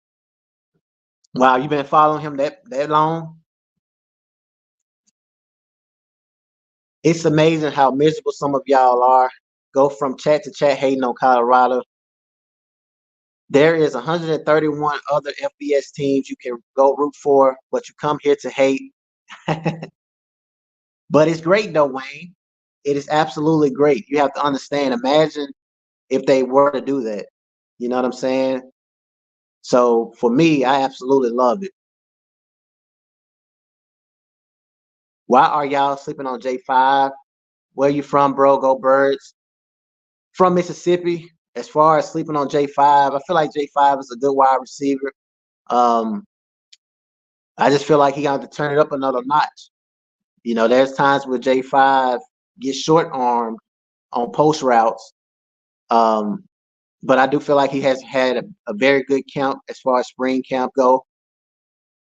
Wow, you been following him that long? It's amazing how miserable some of y'all are. Go from chat to chat hating on Colorado. There is 131 other FBS teams you can go root for, but you come here to hate. But it's great though, Wayne. It is absolutely great. You have to understand. Imagine if they were to do that. You know what I'm saying? So for me, I absolutely love it. Why are y'all sleeping on J5? Where you from, bro? Go Birds. From Mississippi. As far as sleeping on J5, I feel like J5 is a good wide receiver. I just feel like he got to turn it up another notch. You know, there's times where J5 gets short armed on post routes. But I do feel like he has had a very good camp as far as spring camp go.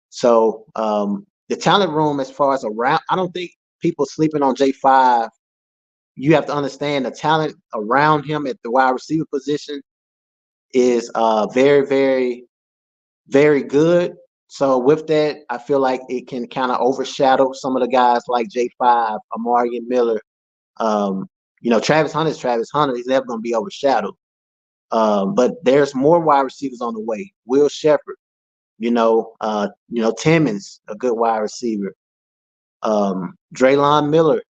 So the talent room as far as around, I don't think people sleeping on J5. You have to understand the talent around him at the wide receiver position is very, very, very good. So with that, I feel like it can kind of overshadow some of the guys like J5, Amarian Miller. You know, Travis Hunter is Travis Hunter. He's never going to be overshadowed. But there's more wide receivers on the way. Will Shepherd, Timmons, a good wide receiver. Draylon Miller.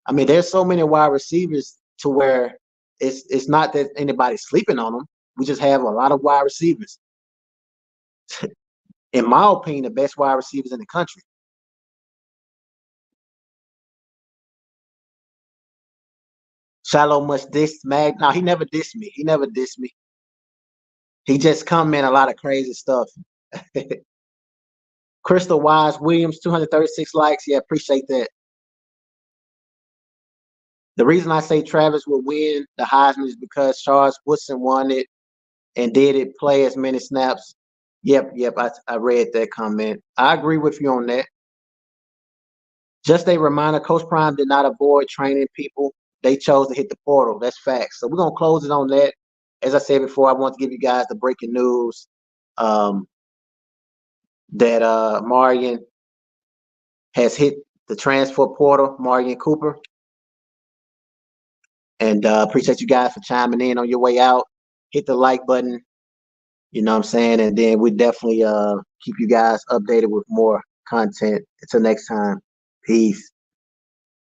I mean, there's so many wide receivers to where it's not that anybody's sleeping on them. We just have a lot of wide receivers. In my opinion, the best wide receivers in the country. Shiloh must diss Mag. No, he never dissed me. He never dissed me. He just comment a lot of crazy stuff. Crystal Wise Williams, 236 likes. Yeah, appreciate that. The reason I say Travis will win the Heisman is because Charles Woodson won it and did it play as many snaps. Yep, I read that comment. I agree with you on that. Just a reminder, Coach Prime did not avoid training people. They chose to hit the portal. That's facts. So we're going to close it on that. As I said before, I want to give you guys the breaking news that Marion has hit the transfer portal, Amarian Cooper. And appreciate you guys for chiming in on your way out. Hit the like button, you know what I'm saying? And then we definitely keep you guys updated with more content. Until next time, peace.